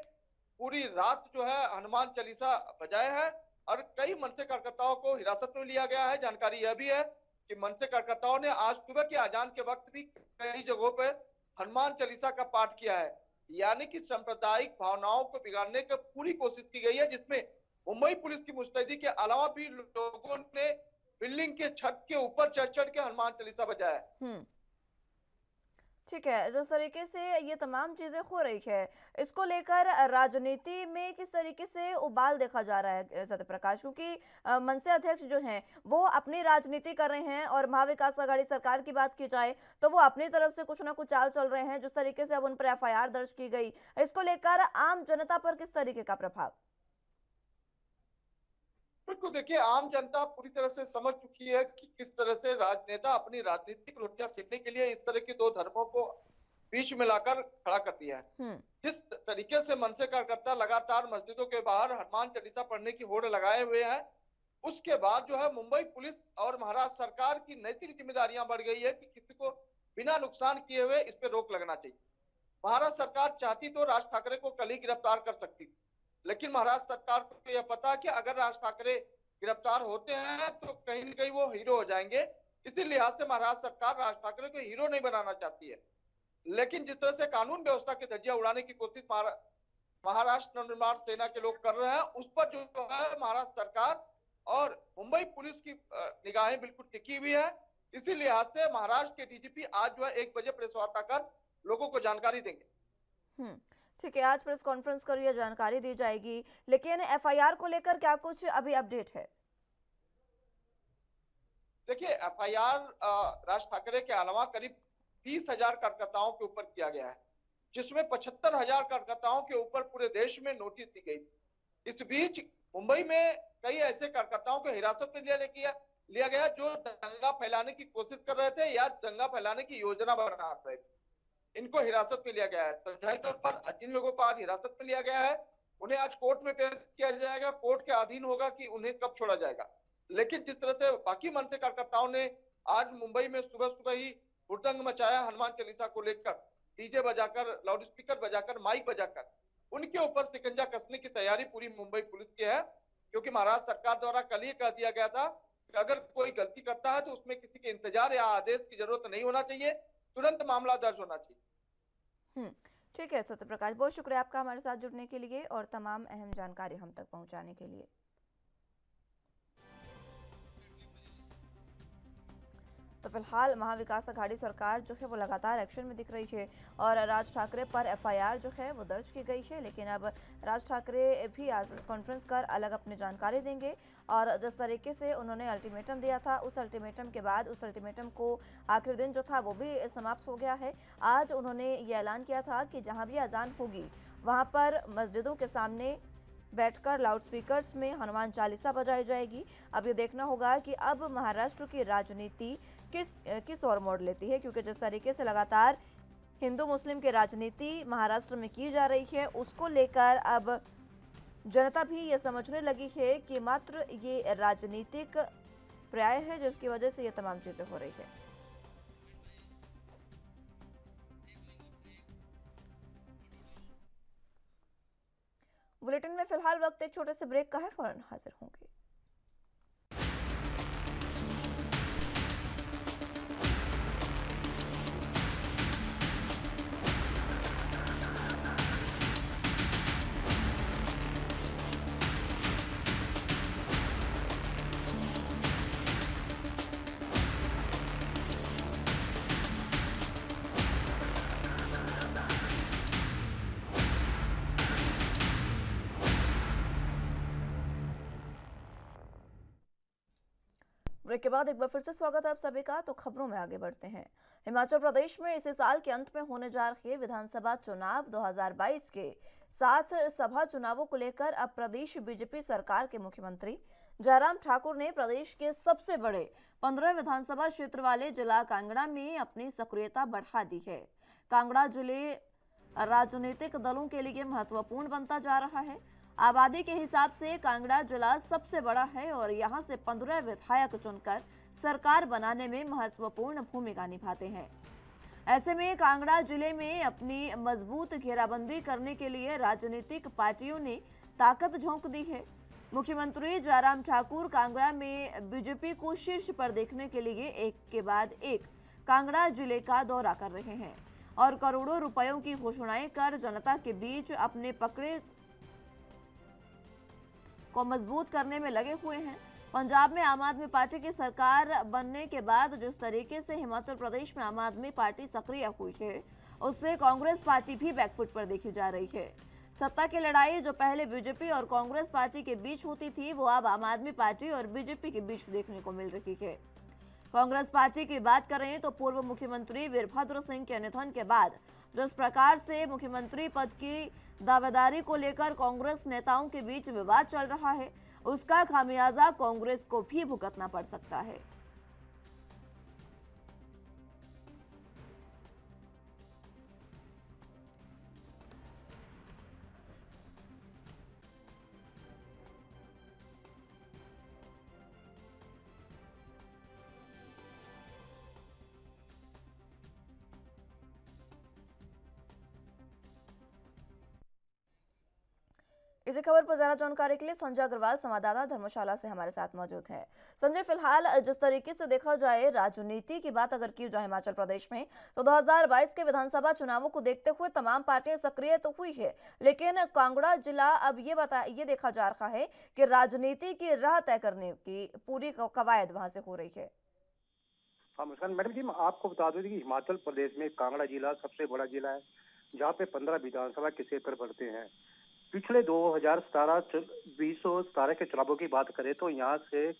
पूरी रात जो है हनुमान चालीसा बजाए हैं और कई मनसे कार्यकर्ताओं को हिरासत में लिया गया है। जानकारी यह भी है कि मनसे कार्यकर्ताओं ने आज सुबह के अजान के वक्त भी कई जगहों पर हनुमान चालीसा का पाठ किया है। यानी कि सांप्रदायिक भावनाओं को बिगाड़ने की पूरी कोशिश की गई है, जिसमें मुंबई पुलिस की मुस्तैदी के अलावा भी लोगों ने बिल्डिंग के छत के ऊपर चढ़ के हनुमान चालीसा बजाया है। ठीक है, जिस तरीके से ये तमाम चीजें हो रही है, इसको लेकर राजनीति में किस तरीके से उबाल देखा जा रहा है सत्यप्रकाश? क्योंकि मनसे अध्यक्ष जो हैं वो अपनी राजनीति कर रहे हैं और महाविकास अघाड़ी सरकार की बात की जाए तो वो अपनी तरफ से कुछ ना कुछ चाल चल रहे हैं। जिस तरीके से अब उन पर FIR दर्ज की गई, इसको लेकर आम जनता पर किस तरीके का प्रभाव? बिल्कुल, देखिए आम जनता पूरी तरह से समझ चुकी है कि किस तरह से राजनेता अपनी राजनीतिक रोटियां सेकने के लिए इस तरह के 2 धर्मों को बीच में लाकर खड़ा कर दिया है। जिस तरीके से मनसे कार्यकर्ता लगातार मस्जिदों के बाहर हनुमान चालीसा पढ़ने की होड़ लगाए हुए हैं, उसके बाद जो है मुंबई पुलिस और महाराष्ट्र सरकार की नैतिक जिम्मेदारियां बढ़ गई है कि किसी को बिना नुकसान किए हुए इस पे रोक लगना चाहिए। महाराष्ट्र सरकार चाहती तो राज ठाकरे को कल ही गिरफ्तार कर सकती थी, लेकिन महाराष्ट्र सरकार को यह पता कि अगर राज ठाकरे गिरफ्तार होते हैं तो कहीं न कहीं वो हीरो हो जाएंगे। इसी लिहाज से महाराष्ट्र सरकार राज ठाकरे को हीरो नहीं बनाना चाहती है। लेकिन जिस तरह से कानून व्यवस्था की धज्जियां उड़ाने की कोशिश महाराष्ट्र नवनिर्माण सेना के लोग कर रहे हैं, उस पर जो है महाराष्ट्र सरकार और मुंबई पुलिस की निगाहें बिल्कुल टिकी हुई है। इसी लिहाज से महाराष्ट्र के डीजीपी आज जो है 1 बजे प्रेस वार्ता कर लोगों को जानकारी देंगे। ठीक है, आज प्रेस कॉन्फ्रेंस कर यह जानकारी दी जाएगी, लेकिन एफआईआर को लेकर क्या कुछ अभी अपडेट है? देखिए, एफआईआर राज ठाकरे के अलावा करीब 30,000 कार्यकर्ताओं के ऊपर किया गया है, जिसमें 75,000 कार्यकर्ताओं के ऊपर पूरे देश में नोटिस दी गई। इस बीच मुंबई में कई ऐसे कार्यकर्ताओं को हिरासत में लिया गया जो दंगा फैलाने की कोशिश कर रहे थे या दंगा फैलाने की योजना बना रहे थे। इनको हिरासत में लिया गया है। तो जाहिर तौर पर जिन लोगों को आज हिरासत में लिया गया है उन्हें आज कोर्ट में पेश किया जाएगा। कोर्ट के अधीन होगा कि उन्हें कब छोड़ा जाएगा। लेकिन जिस तरह से बाकी मनसे कार्यकर्ताओं ने आज मुंबई में सुबह सुबह ही हुड़दंग मचाया, हनुमान चालीसा को लेकर डीजे बजाकर, लाउड स्पीकर बजाकर, माइक बजाकर, उनके ऊपर शिकंजा कसने की तैयारी पूरी मुंबई पुलिस की है। क्योंकि महाराष्ट्र सरकार द्वारा कल ही कह दिया गया था कि अगर कोई गलती करता है तो उसमें किसी के इंतजार या आदेश की जरूरत नहीं होना चाहिए, तुरंत मामला दर्ज होना चाहिए। ठीक है सत्य प्रकाश, बहुत शुक्रिया आपका हमारे साथ जुड़ने के लिए और तमाम अहम जानकारी हम तक पहुंचाने के लिए। तो फिलहाल महाविकास अघाड़ी सरकार जो है वो लगातार एक्शन में दिख रही है और राज ठाकरे पर एफआईआर जो है वो दर्ज की गई है। लेकिन अब राज ठाकरे भी आज प्रेस कॉन्फ्रेंस कर अलग अपनी जानकारी देंगे और जिस तरीके से उन्होंने अल्टीमेटम दिया था, उस अल्टीमेटम के बाद उस अल्टीमेटम को आखिरी दिन जो था वो भी समाप्त हो गया है। आज उन्होंने ये ऐलान किया था कि जहाँ भी अजान होगी वहाँ पर मस्जिदों के सामने बैठकर लाउड स्पीकर्स में हनुमान चालीसा बजाई जाएगी। अब ये देखना होगा कि अब महाराष्ट्र की राजनीति किस ओर मोड़ लेती है, क्योंकि जिस तरीके से लगातार हिंदू मुस्लिम की राजनीति महाराष्ट्र में की जा रही है उसको लेकर अब जनता भी ये समझने लगी है कि मात्र ये राजनीतिक पर्याय है जिसकी वजह से ये तमाम चीजें हो रही है। बुलेटिन में फिलहाल वक्त एक छोटे से ब्रेक का है, फौरन हाजिर होंगे। ब्रेक के बाद एक बार फिर से स्वागत है आप सभी का। तो खबरों में आगे बढ़ते हैं। हिमाचल प्रदेश में इसी साल के अंत में होने जा रहे विधानसभा चुनाव 2022 के 7 सभा चुनावों को लेकर अब प्रदेश बीजेपी सरकार के मुख्यमंत्री जयराम ठाकुर ने प्रदेश के सबसे बड़े 15 विधानसभा क्षेत्र वाले जिला कांगड़ा में अपनी सक्रियता बढ़ा दी है। कांगड़ा जिले राजनीतिक दलों के लिए महत्वपूर्ण बनता जा रहा है। आबादी के हिसाब से कांगड़ा जिला सबसे बड़ा है और यहां से 15 विधायक चुनकर सरकार बनाने में महत्वपूर्ण भूमिका निभाते हैं। ऐसे में कांगड़ा जिले में अपनी मजबूत घेराबंदी करने के लिए राजनीतिक पार्टियों ने ताकत झोंक दी है। मुख्यमंत्री जयराम ठाकुर कांगड़ा में बीजेपी को शीर्ष पर देखने के लिए एक के बाद एक कांगड़ा जिले का दौरा कर रहे हैं और करोड़ों रुपयों की घोषणाएं कर जनता के बीच अपने पकड़े को मजबूत करने में लगे हुए हैं। पंजाब में आम आदमी पार्टी की सरकार बनने के बाद जिस तरीके से हिमाचल प्रदेश में आम आदमी पार्टी सक्रिय हुई है उससे कांग्रेस पार्टी भी बैकफुट पर देखी जा रही है। सत्ता की लड़ाई जो पहले बीजेपी और कांग्रेस पार्टी के बीच होती थी वो अब आम आदमी पार्टी और बीजेपी के बीच देखने को मिल रही है। कांग्रेस पार्टी की बात करें तो पूर्व मुख्यमंत्री वीरभद्र सिंह के निधन के बाद जिस प्रकार से मुख्यमंत्री पद की दावेदारी को लेकर कांग्रेस नेताओं के बीच विवाद चल रहा है उसका खामियाजा कांग्रेस को भी भुगतना पड़ सकता है। इसी खबर पर ज्यादा जानकारी के लिए संजय अग्रवाल संवाददाता धर्मशाला से हमारे साथ मौजूद हैं। संजय, फिलहाल जिस तरीके से देखा जाए, राजनीति की बात अगर की जाए हिमाचल प्रदेश में, तो 2022 के विधानसभा चुनावों को देखते हुए तमाम पार्टियां सक्रिय तो हुई है, लेकिन कांगड़ा जिला अब ये देखा जा रहा है कि राजनीति की राह तय करने की पूरी कवायद वहां से हो रही है। हाँ मुस्कान मैडम जी, मैं आपको बता दूं कि हिमाचल प्रदेश में कांगड़ा जिला सबसे बड़ा जिला है, जहाँ पे 15 विधानसभा के क्षेत्र पड़ते हैं। पिछले 2017 के चुनावों की बात करें तो यहाँ से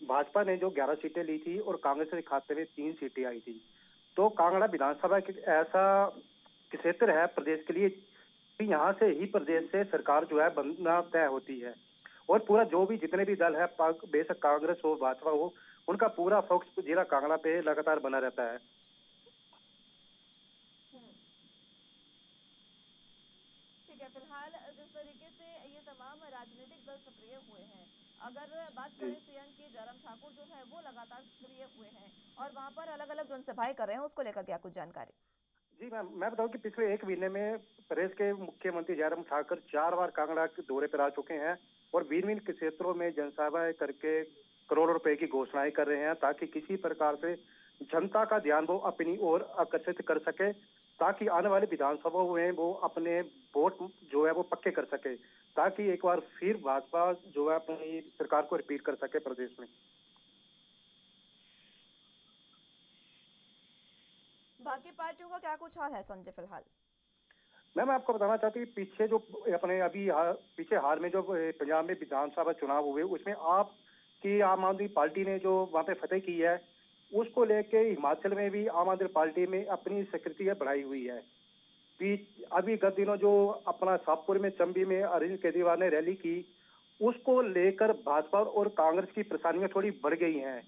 भाजपा ने जो 11 सीटें ली थी और कांग्रेस के खाते में 3 सीटें आई थी। तो कांगड़ा विधानसभा ऐसा क्षेत्र है प्रदेश के लिए कि यहाँ से ही प्रदेश से सरकार जो है बनना तय होती है, और पूरा जो भी जितने भी दल है, बेशक कांग्रेस हो भाजपा हो, उनका पूरा फोकस जिला कांगड़ा पे लगातार बना रहता है। ठीक है, फिलहाल जिस तरीके से ये तमाम राजनीतिक दल सक्रिय हुए हैं, अगर बात करें सीएम की, जयराम ठाकुर जो है वो लगातार सक्रिय हुए हैं और वहां पर अलग अलग जनसभाएं कर रहे हैं, उसको लेकर क्या कुछ जानकारी? जी मैं बताऊं कि पिछले एक महीने में प्रदेश के मुख्यमंत्री जयराम ठाकुर 4 बार कांगड़ा के दौरे पर आ चुके हैं और भिन्न के क्षेत्रों में जनसभाएं करके करोड़ों रुपए की घोषणाएं कर रहे हैं, ताकि किसी प्रकार से जनता का ध्यान वो अपनी ओर आकर्षित कर सके, ताकि आने वाले विधानसभाओं में वो अपने वोट जो है वो पक्के कर सके, ताकि एक बार फिर भाजपा जो है अपनी सरकार को रिपीट कर सके प्रदेश में। बाकी पार्टियों का क्या कुछ हाल है संजय फिलहाल? मैं आपको बताना चाहती हूँ, पीछे जो अपने अभी पीछे हाल में जो पंजाब में विधानसभा चुनाव हुए, उसमें आम आदमी पार्टी ने जो वहाँ पे फतेह की है, उसको लेके हिमाचल में भी आम आदमी पार्टी में अपनी सक्रियता बढ़ाई हुई है। अभी गत दिनों जो अपना शाहपुर में चंबी में अरविंद केजरीवाल ने रैली की, उसको लेकर भाजपा और कांग्रेस की परेशानियां थोड़ी बढ़ गई हैं।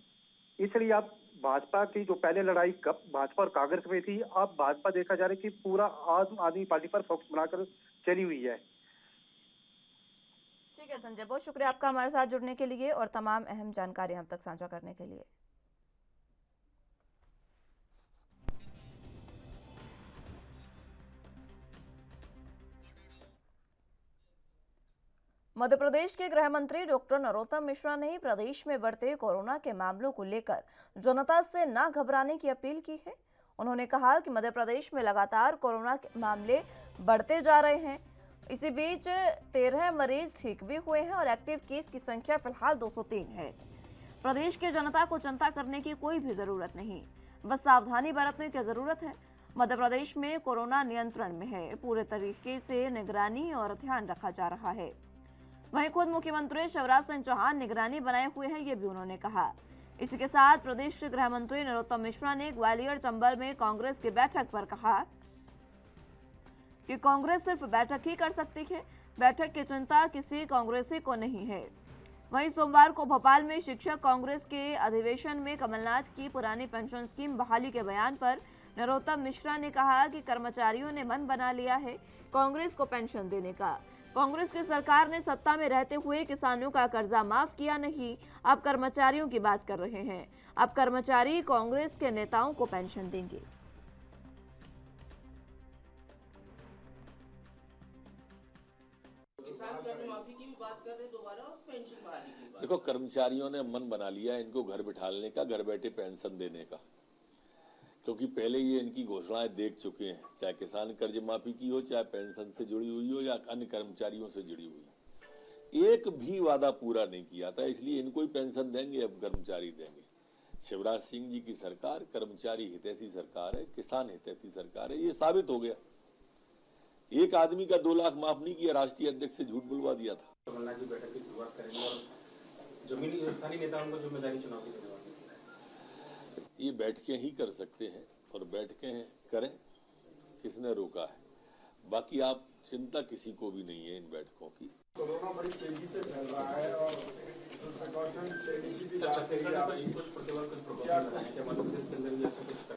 इसलिए अब भाजपा की जो पहले लड़ाई भाजपा और कांग्रेस में थी, अब भाजपा देखा जा रहा है कि पूरा आम आदमी पार्टी पर फोकस बनाकर चली हुई है। ठीक है संजय, बहुत शुक्रिया आपका हमारे साथ जुड़ने के लिए और तमाम अहम जानकारी हम तक साझा करने के लिए। मध्य प्रदेश के गृह मंत्री डॉक्टर नरोत्तम मिश्रा ने प्रदेश में बढ़ते कोरोना के मामलों को लेकर जनता से न घबराने की अपील की है। उन्होंने कहा कि मध्य प्रदेश में लगातार कोरोना के मामले बढ़ते जा रहे हैं। इसी बीच 13 मरीज ठीक भी हुए हैं और एक्टिव केस की संख्या फिलहाल 203 है। प्रदेश की जनता को चिंता करने की कोई भी जरूरत नहीं, बस सावधानी बरतने की जरूरत है। मध्य प्रदेश में कोरोना नियंत्रण में है, पूरे तरीके से निगरानी और ध्यान रखा जा रहा है। वहीं खुद मुख्यमंत्री शिवराज सिंह चौहान निगरानी बनाए हुए हैं, ये भी उन्होंने कहा। इसी के साथ प्रदेश के गृह मंत्री नरोत्तम मिश्रा ने ग्वालियर चंबल में कांग्रेस की बैठक पर कहा कि कांग्रेस सिर्फ बैठक ही कर सकती है, बैठक की चिंता किसी कांग्रेसी को नहीं है। वहीं सोमवार को भोपाल में शिक्षक कांग्रेस के अधिवेशन में कमलनाथ की पुरानी पेंशन स्कीम बहाली के बयान पर नरोत्तम मिश्रा ने कहा कि कर्मचारियों ने मन बना लिया है कांग्रेस को पेंशन देने का। कांग्रेस की सरकार ने सत्ता में रहते हुए किसानों का कर्जा माफ किया नहीं, अब कर्मचारियों की बात कर रहे हैं। अब कर्मचारी कांग्रेस के नेताओं को पेंशन देंगे। किसान कर्ज माफी की भी बात कर रहे हैं दोबारा और पेंशन बहाली की बात। देखो, कर्मचारियों ने मन बना लिया है इनको घर बिठाने का, घर बैठे पेंशन देने का, क्योंकि पहले ये इनकी घोषणाएं देख चुके हैं, चाहे किसान कर्ज माफी की हो, चाहे पेंशन से जुड़ी हुई हो या अन्य कर्मचारियों से जुड़ी हुई। एक भी वादा पूरा नहीं किया था, इसलिए इनको ही पेंशन देंगे, अब कर्मचारी देंगे। शिवराज सिंह जी की सरकार कर्मचारी हितैषी सरकार है, किसान हितैषी सरकार है, ये साबित हो गया। एक आदमी का 2 लाख माफ नहीं किया, राष्ट्रीय अध्यक्ष से झूठ बुलवा दिया था। कमलनाथ जी बैठक की शुरुआत करेंगे और जमीनी स्थानीय नेताओं को जिम्मेदारी चुनाव की देने वाली है। ये बैठकें ही कर सकते हैं और बैठकें करें, किसने रोका है? बाकी आप चिंता किसी को भी नहीं है इन बैठकों की। कोरोना बड़ी तेजी से फैल रहा है और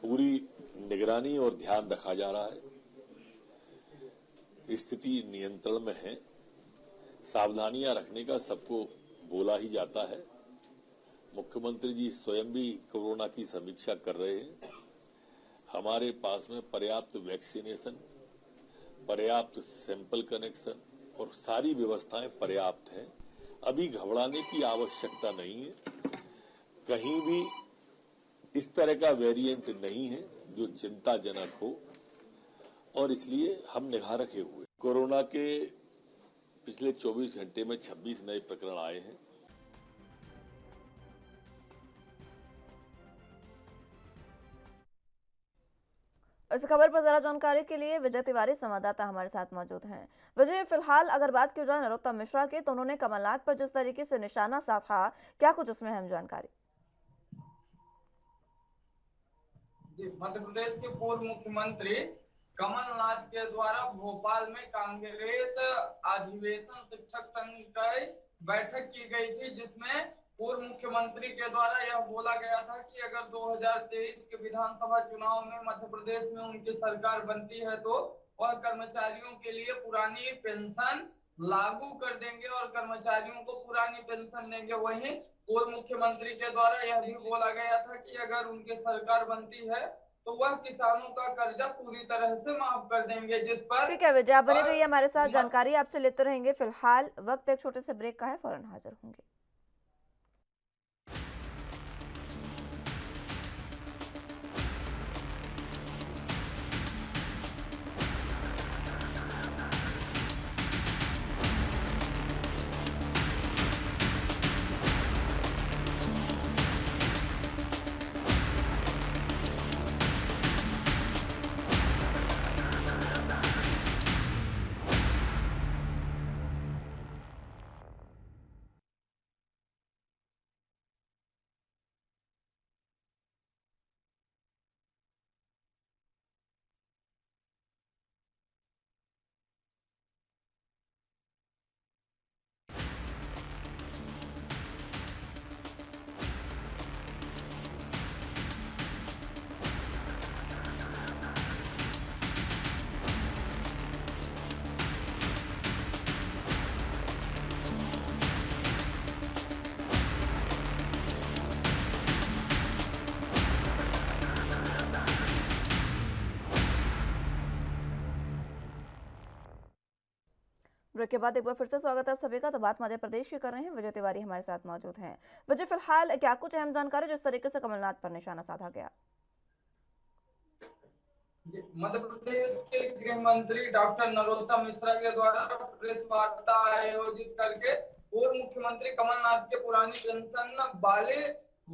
पूरी निगरानी और ध्यान रखा जा रहा है, स्थिति नियंत्रण में है, सावधानियां रखने का सबको बोला ही जाता है। मुख्यमंत्री जी स्वयं भी कोरोना की समीक्षा कर रहे हैं। हमारे पास में पर्याप्त वैक्सीनेशन, पर्याप्त सैंपल कनेक्शन और सारी व्यवस्थाएं पर्याप्त हैं। अभी घबराने की आवश्यकता नहीं है। कहीं भी इस तरह का वेरिएंट नहीं है जो चिंताजनक हो, और इसलिए हम निगाह रखे हुए। कोरोना के पिछले 24 घंटे में 26 नए प्रकरण आए हैं। इस खबर पर ज्यादा जानकारी के लिए विजय तिवारी संवाददाता हमारे साथ मौजूद हैं। विजय, फिलहाल अगर बात की जाए नरोत्तम मिश्रा की, तो उन्होंने कमलनाथ पर जिस तरीके से निशाना साधा, क्या कुछ उसमें अहम जानकारी? मध्य प्रदेश के पूर्व मुख्यमंत्री कमलनाथ के द्वारा भोपाल में कांग्रेस अधिवेशन शिक्षक संघ की बैठक की गई थी, जिसमें पूर्व मुख्यमंत्री के द्वारा यह बोला गया था कि अगर 2023 के विधानसभा चुनाव में मध्य प्रदेश में उनकी सरकार बनती है तो वह कर्मचारियों के लिए पुरानी पेंशन लागू कर देंगे और कर्मचारियों को पुरानी पेंशन देंगे। वहीं पूर्व मुख्यमंत्री के द्वारा यह भी बोला गया था कि अगर उनकी सरकार बनती है तो वह किसानों का कर्जा पूरी तरह से माफ कर देंगे। जिस पर ठीक है विजय, आप बने रहिए हमारे साथ, जानकारी आपसे लेते रहेंगे। फिलहाल वक्त एक छोटे से ब्रेक का है, फौरन हाजिर होंगे। ब्रेक के बाद एक बार फिर से स्वागत है आप सभी का। तो बात मध्य प्रदेश की कर रहे हैं, विजय तिवारी हमारे साथ मौजूद हैं। विजय, फिलहाल क्या कुछ अहम जानकारी जिस तरीके से कमलनाथ पर निशाना साधा गया? मध्य प्रदेश के गृह मंत्री डॉक्टर नरोत्तम मिश्रा के द्वारा प्रेस वार्ता आयोजित करके पूर्व मुख्यमंत्री कमलनाथ के पुरानी पेंशन वाले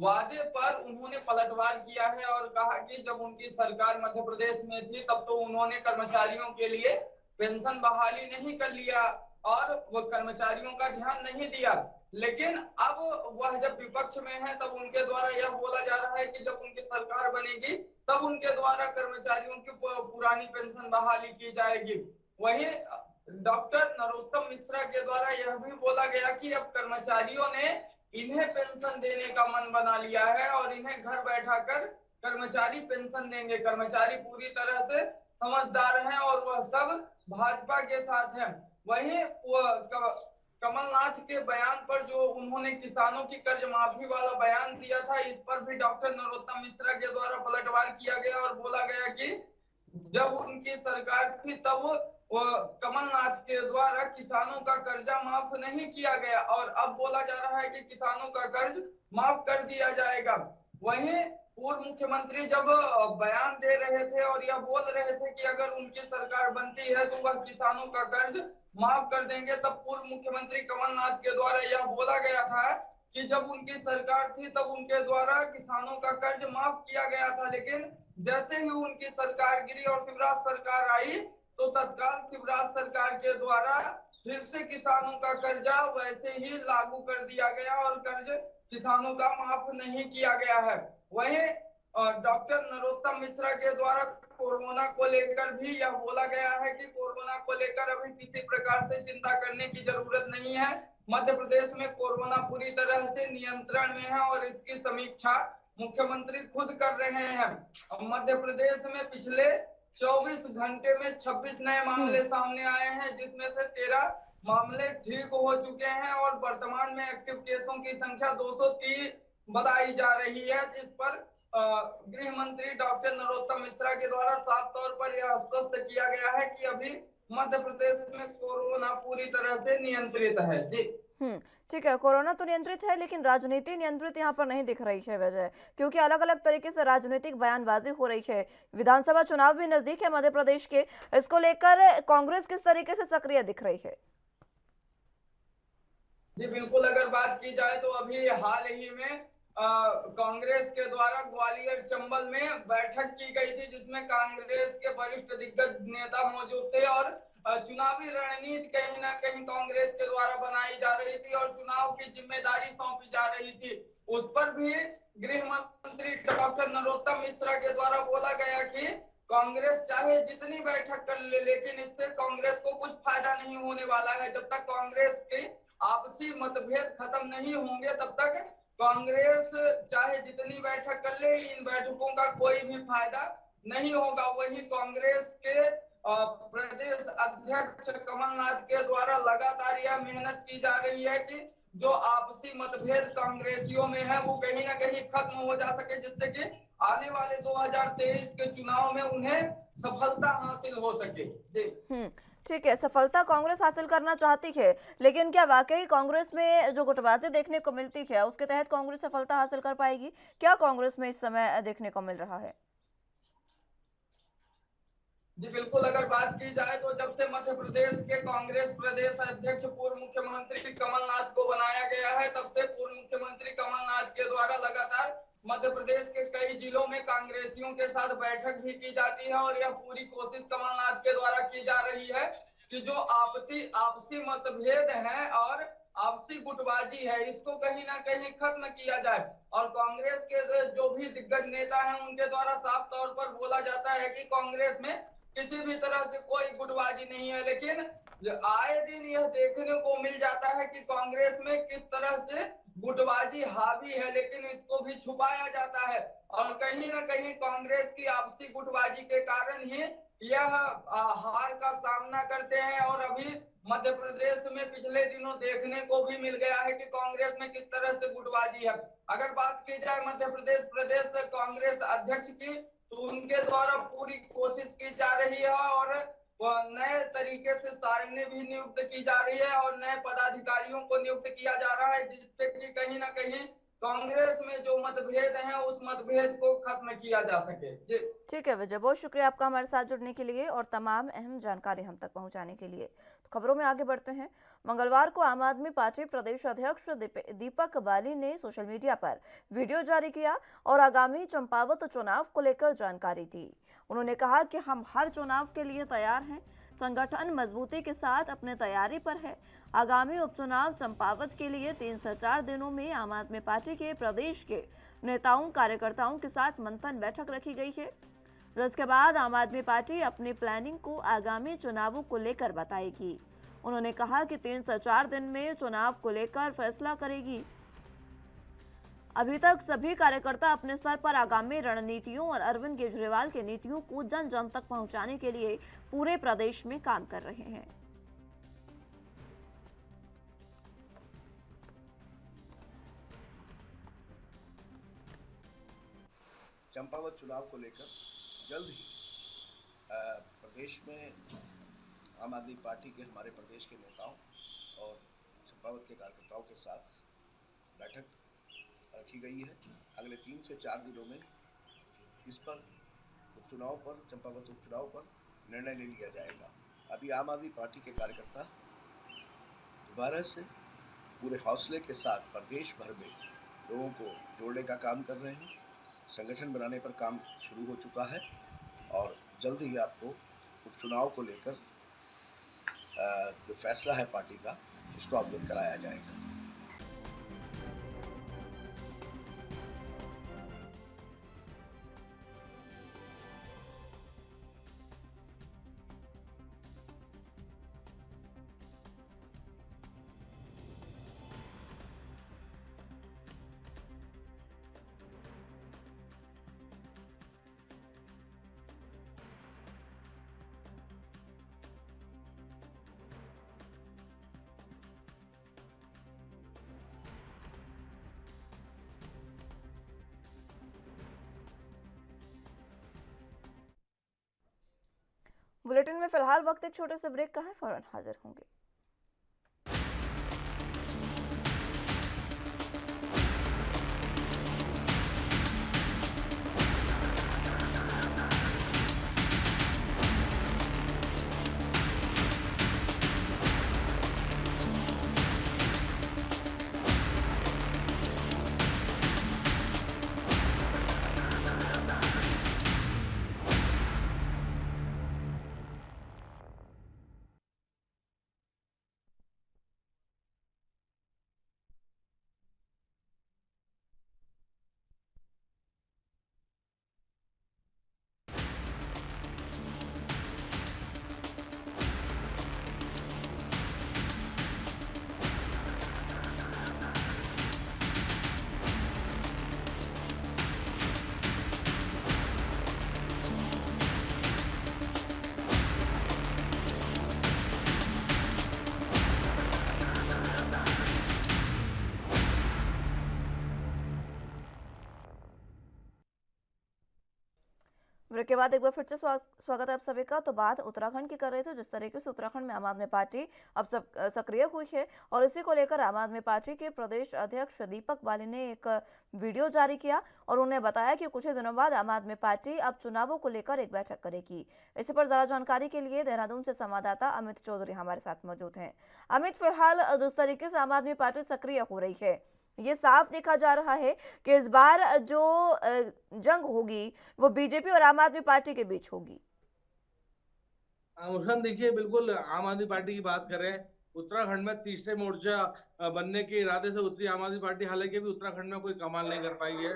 वादे पर उन्होंने पलटवार किया है और कहा कि जब उनकी सरकार मध्य प्रदेश में थी तब तो उन्होंने कर्मचारियों के लिए पेंशन बहाली नहीं कर लिया और वो कर्मचारियों का ध्यान नहीं दिया, लेकिन अब वह जब विपक्ष में है तब उनके द्वारा यह बोला जा रहा है कि जब उनकी सरकार बनेगी तब उनके द्वारा कर्मचारियों की पुरानी पेंशन बहाली की जाएगी। वहीं डॉक्टर नरोत्तम मिश्रा के द्वारा यह भी बोला गया कि अब कर्मचारियों ने इन्हें पेंशन देने का मन बना लिया है और इन्हें घर बैठा कर कर्मचारी पेंशन देंगे। कर्मचारी पूरी तरह से समझदार हैं और वह सब भाजपा के साथ हैं। वहीं कमलनाथ के बयान पर जो उन्होंने किसानों की कर्ज माफी वाला बयान दिया था, इस पर भी डॉक्टर नरोत्तम मिश्रा के द्वारा पलटवार किया गया और बोला गया कि जब उनकी सरकार थी तब कमलनाथ के द्वारा किसानों का कर्जा माफ नहीं किया गया और अब बोला जा रहा है कि किसानों का कर्ज माफ कर दिया जाएगा। वहीं पूर्व मुख्यमंत्री जब बयान दे रहे थे और यह बोल रहे थे कि अगर उनकी सरकार बनती है तो वह किसानों का कर्ज माफ कर देंगे, तब पूर्व मुख्यमंत्री कमलनाथ के द्वारा यह बोला गया था कि जब उनकी सरकार थी तब उनके द्वारा किसानों का कर्ज माफ किया गया था, लेकिन जैसे ही उनकी सरकार गिरी और शिवराज सरकार आई तो तत्काल शिवराज सरकार के द्वारा फिर से किसानों का कर्जा वैसे ही लागू कर दिया गया और कर्ज किसानों का माफ नहीं किया गया है। वहीं डॉक्टर नरोत्तम मिश्रा के द्वारा कोरोना को लेकर भी यह बोला गया है कि कोरोना को लेकर अभी किसी प्रकार से चिंता करने की जरूरत नहीं है। मध्य प्रदेश में कोरोना पूरी तरह से नियंत्रण में है और इसकी समीक्षा मुख्यमंत्री खुद कर रहे हैं। मध्य प्रदेश में पिछले 24 घंटे में 26 नए मामले सामने आए हैं, जिसमें से 13 मामले ठीक हो चुके हैं और वर्तमान में एक्टिव केसों की संख्या 230 बताई जा रही है, जिस पर गृह मंत्री डॉक्टर नरोत्तम मिश्रा के द्वारा साफ तौर पर यह स्पष्ट किया गया है कि अभी मध्य प्रदेश में कोरोना पूरी तरह से नियंत्रित है। जी ठीक है। कोरोना तो नियंत्रित है, लेकिन राजनीति नियंत्रित यहाँ पर नहीं दिख रही है वजह, क्योंकि अलग अलग तरीके से राजनीतिक बयानबाजी हो रही है। विधानसभा चुनाव भी नजदीक है मध्य प्रदेश के, इसको लेकर कांग्रेस किस तरीके से सक्रिय दिख रही है? जी बिल्कुल, अगर बात की जाए तो अभी हाल ही में कांग्रेस के द्वारा ग्वालियर चंबल में बैठक की गई थी, जिसमें कांग्रेस के वरिष्ठ दिग्गज नेता मौजूद थे और चुनावी रणनीति कहीं ना कहीं कांग्रेस के द्वारा बनाई जा रही थी और चुनाव की जिम्मेदारी सौंपी जा रही थी। उस पर भी गृह मंत्री डॉक्टर नरोत्तम मिश्रा के द्वारा बोला गया कि कांग्रेस चाहे जितनी बैठक कर ले, लेकिन इससे कांग्रेस को कुछ फायदा नहीं होने वाला है। जब तक कांग्रेस के आपसी मतभेद खत्म नहीं होंगे, तब तक कांग्रेस चाहे जितनी बैठक कर ले, इन बैठकों का कोई भी फायदा नहीं होगा। वही कांग्रेस के प्रदेश अध्यक्ष कमलनाथ के द्वारा लगातार यह मेहनत की जा रही है कि जो आपसी मतभेद कांग्रेसियों में है वो कहीं ना कहीं खत्म हो जा सके, जिससे कि आने वाले 2023 के चुनाव में उन्हें सफलता हासिल हो सके। जी ठीक है। सफलता कांग्रेस हासिल करना चाहती है, लेकिन क्या वाकई कांग्रेस में जो गुटबाजी देखने को मिलती है उसके तहत कांग्रेस सफलता हासिल कर पाएगी? क्या कांग्रेस में इस समय देखने को मिल रहा है? जी बिल्कुल, अगर बात की जाए तो जब से मध्य प्रदेश के कांग्रेस प्रदेश अध्यक्ष पूर्व मुख्यमंत्री कमलनाथ को बनाया गया है, तब से पूर्व मुख्यमंत्री कमलनाथ के द्वारा लगातार मध्य प्रदेश के कई जिलों में कांग्रेसियों के साथ बैठक भी की जाती है और यह पूरी कोशिश कमलनाथ के द्वारा की जा रही है कि जो आपसी मतभेद है और आपसी गुटबाजी है, इसको कहीं ना कहीं खत्म किया जाए। और कांग्रेस के जो भी दिग्गज नेता हैं उनके द्वारा साफ तौर पर बोला जाता है कि कांग्रेस में किसी भी तरह से कोई गुटबाजी नहीं है, लेकिन आए दिन यह देखने को मिल जाता है कि कांग्रेस में किस तरह से गुटबाजी हावी है, लेकिन इसको भी छुपाया जाता है। और कहीं ना कहीं कांग्रेस की आपसी गुटबाजी के कारण ही यह हार का सामना करते हैं। और अभी मध्य प्रदेश में पिछले दिनों देखने को भी मिल गया है कि कांग्रेस में किस तरह से गुटबाजी है। अगर बात की जाए मध्य प्रदेश प्रदेश कांग्रेस अध्यक्ष की, तो उनके द्वारा पूरी कोशिश की जा रही है और नए तरीके से सारणी भी नियुक्त की जा रही है और नए पदाधिकारियों को नियुक्त किया जा रहा है, जिससे कि कहीं ना कहीं कांग्रेस में जो मतभेद हैं उस मतभेद को खत्म किया जा सके। जी ठीक है विजय, बहुत शुक्रिया आपका हमारे साथ जुड़ने के लिए और तमाम अहम जानकारी हम तक पहुंचाने के लिए। तो खबरों में आगे बढ़ते हैं। मंगलवार को आम आदमी पार्टी प्रदेश अध्यक्ष दीपक बाली ने सोशल मीडिया पर वीडियो जारी किया और आगामी चंपावत चुनाव को लेकर जानकारी दी। उन्होंने कहा कि हम हर चुनाव के लिए तैयार हैं, संगठन मजबूती के साथ अपने तैयारी पर है। आगामी उपचुनाव चंपावत के लिए 3 से 4 दिनों में आम आदमी पार्टी के प्रदेश के नेताओं कार्यकर्ताओं के साथ मंथन बैठक रखी गई है, जिसके बाद आम आदमी पार्टी अपनी प्लानिंग को आगामी चुनावों को लेकर बताएगी। उन्होंने कहा कि 3 से 4 दिन में चुनाव को लेकर फैसला करेगी। अभी तक सभी कार्यकर्ता अपने स्तर पर आगामी रणनीतियों और अरविंद केजरीवाल की नीतियों को जन जन तक पहुंचाने के लिए पूरे प्रदेश में काम कर रहे हैं। चंपावत चुनाव को लेकर जल्द ही प्रदेश में आम आदमी पार्टी के हमारे प्रदेश के नेताओं और चंपावत के कार्यकर्ताओं के साथ बैठक रखी गई है। अगले 3 से 4 दिनों में इस पर उपचुनाव पर चंपावत उपचुनाव पर निर्णय ले लिया जाएगा। अभी आम आदमी पार्टी के कार्यकर्ता दोबारा से पूरे हौसले के साथ प्रदेश भर में लोगों को जोड़ने का काम कर रहे हैं। संगठन बनाने पर काम शुरू हो चुका है और जल्द ही आपको उपचुनाव को लेकर जो फैसला है पार्टी का, उसको अवगत कराया जाएगा। बुलेटिन में फिलहाल वक्त एक छोटे से ब्रेक का है, फौरन हाजिर होंगे। ब्रेक के बाद एक बार फिर से स्वागत है आप सभी का। तो बात उत्तराखंड की कर रहे थे, जिस तरीके से उत्तराखंड में आम आदमी पार्टी अब सक्रिय हुई है और इसी को लेकर आम आदमी पार्टी के प्रदेश अध्यक्ष दीपक बाली ने एक वीडियो जारी किया और उन्हें बताया कि कुछ ही दिनों बाद आम आदमी पार्टी अब चुनावों को लेकर एक बैठक करेगी। इसी पर ज्यादा जानकारी के लिए देहरादून से संवाददाता अमित चौधरी हमारे साथ मौजूद हैं। अमित, फिलहाल जिस तरीके से आम आदमी पार्टी सक्रिय हो रही है, ये साफ देखा जा रहा है कि इस बार जो जंग होगी वो बीजेपी और आम आदमी पार्टी के बीच होगी। मुस्कान, देखिए, बिल्कुल आम आदमी पार्टी की बात करें, उत्तराखंड में तीसरे मोर्चा बनने के इरादे से उतरी आम आदमी पार्टी। हालांकि अभी उत्तराखंड में कोई कमाल नहीं कर पाई है।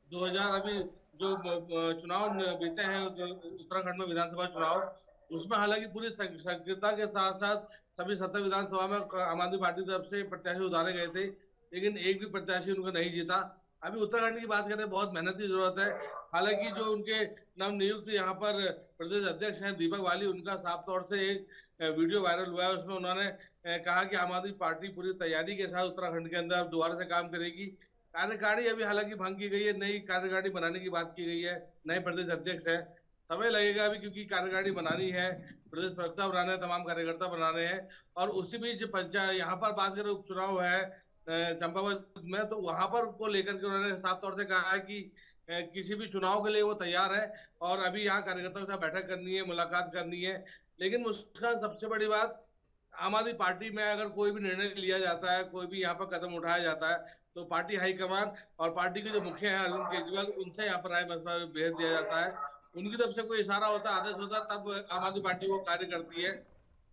2000 अभी जो चुनाव बीते हैं उत्तराखंड में, विधानसभा चुनाव, उसमें हालांकि पूरी सक्रियता के साथ साथ सभी 17 विधानसभा में आम आदमी पार्टी की तरफ से प्रत्याशी उतारे गए थे, लेकिन एक भी प्रत्याशी उनका नहीं जीता। अभी उत्तराखंड की बात करें, बहुत मेहनत की जरूरत है। हालांकि जो उनके नव नियुक्त यहाँ पर प्रदेश अध्यक्ष हैं दीपक बाली, उनका साफ तौर से एक वीडियो वायरल हुआ है। उसमें उन्होंने कहा कि आम आदमी पार्टी पूरी तैयारी के साथ उत्तराखंड के अंदर दोबारा से काम करेगी। कार्यकारिणी अभी हालांकि भंग की गई है, नई कार्यकारिणी बनाने की बात की गई है, नए प्रदेश अध्यक्ष है, समय लगेगा अभी, क्योंकि कार्यकारिणी बनानी है, प्रदेश प्रवक्ता बनाने हैं, तमाम कार्यकर्ता बनाने हैं। और उसी बीच पंचायत यहाँ पर बात करें, उपचुनाव है चंपावत में, तो वहां पर को लेकर के उन्होंने साफ तौर से कहा है कि किसी भी चुनाव के लिए वो तैयार है और अभी यहाँ कार्यकर्ताओं के साथ बैठक करनी है, मुलाकात करनी है। लेकिन उसका सबसे बड़ी बात, आम आदमी पार्टी में अगर कोई भी निर्णय लिया जाता है, कोई भी यहाँ पर कदम उठाया जाता है, तो पार्टी हाईकमान और पार्टी के जो मुखिया है अरविंद केजरीवाल, उनसे यहाँ पर राय मशवरा भेज दिया जाता है। उनकी तरफ से कोई इशारा होता है, आदेश होता है, तब आम आदमी पार्टी वो कार्य करती है।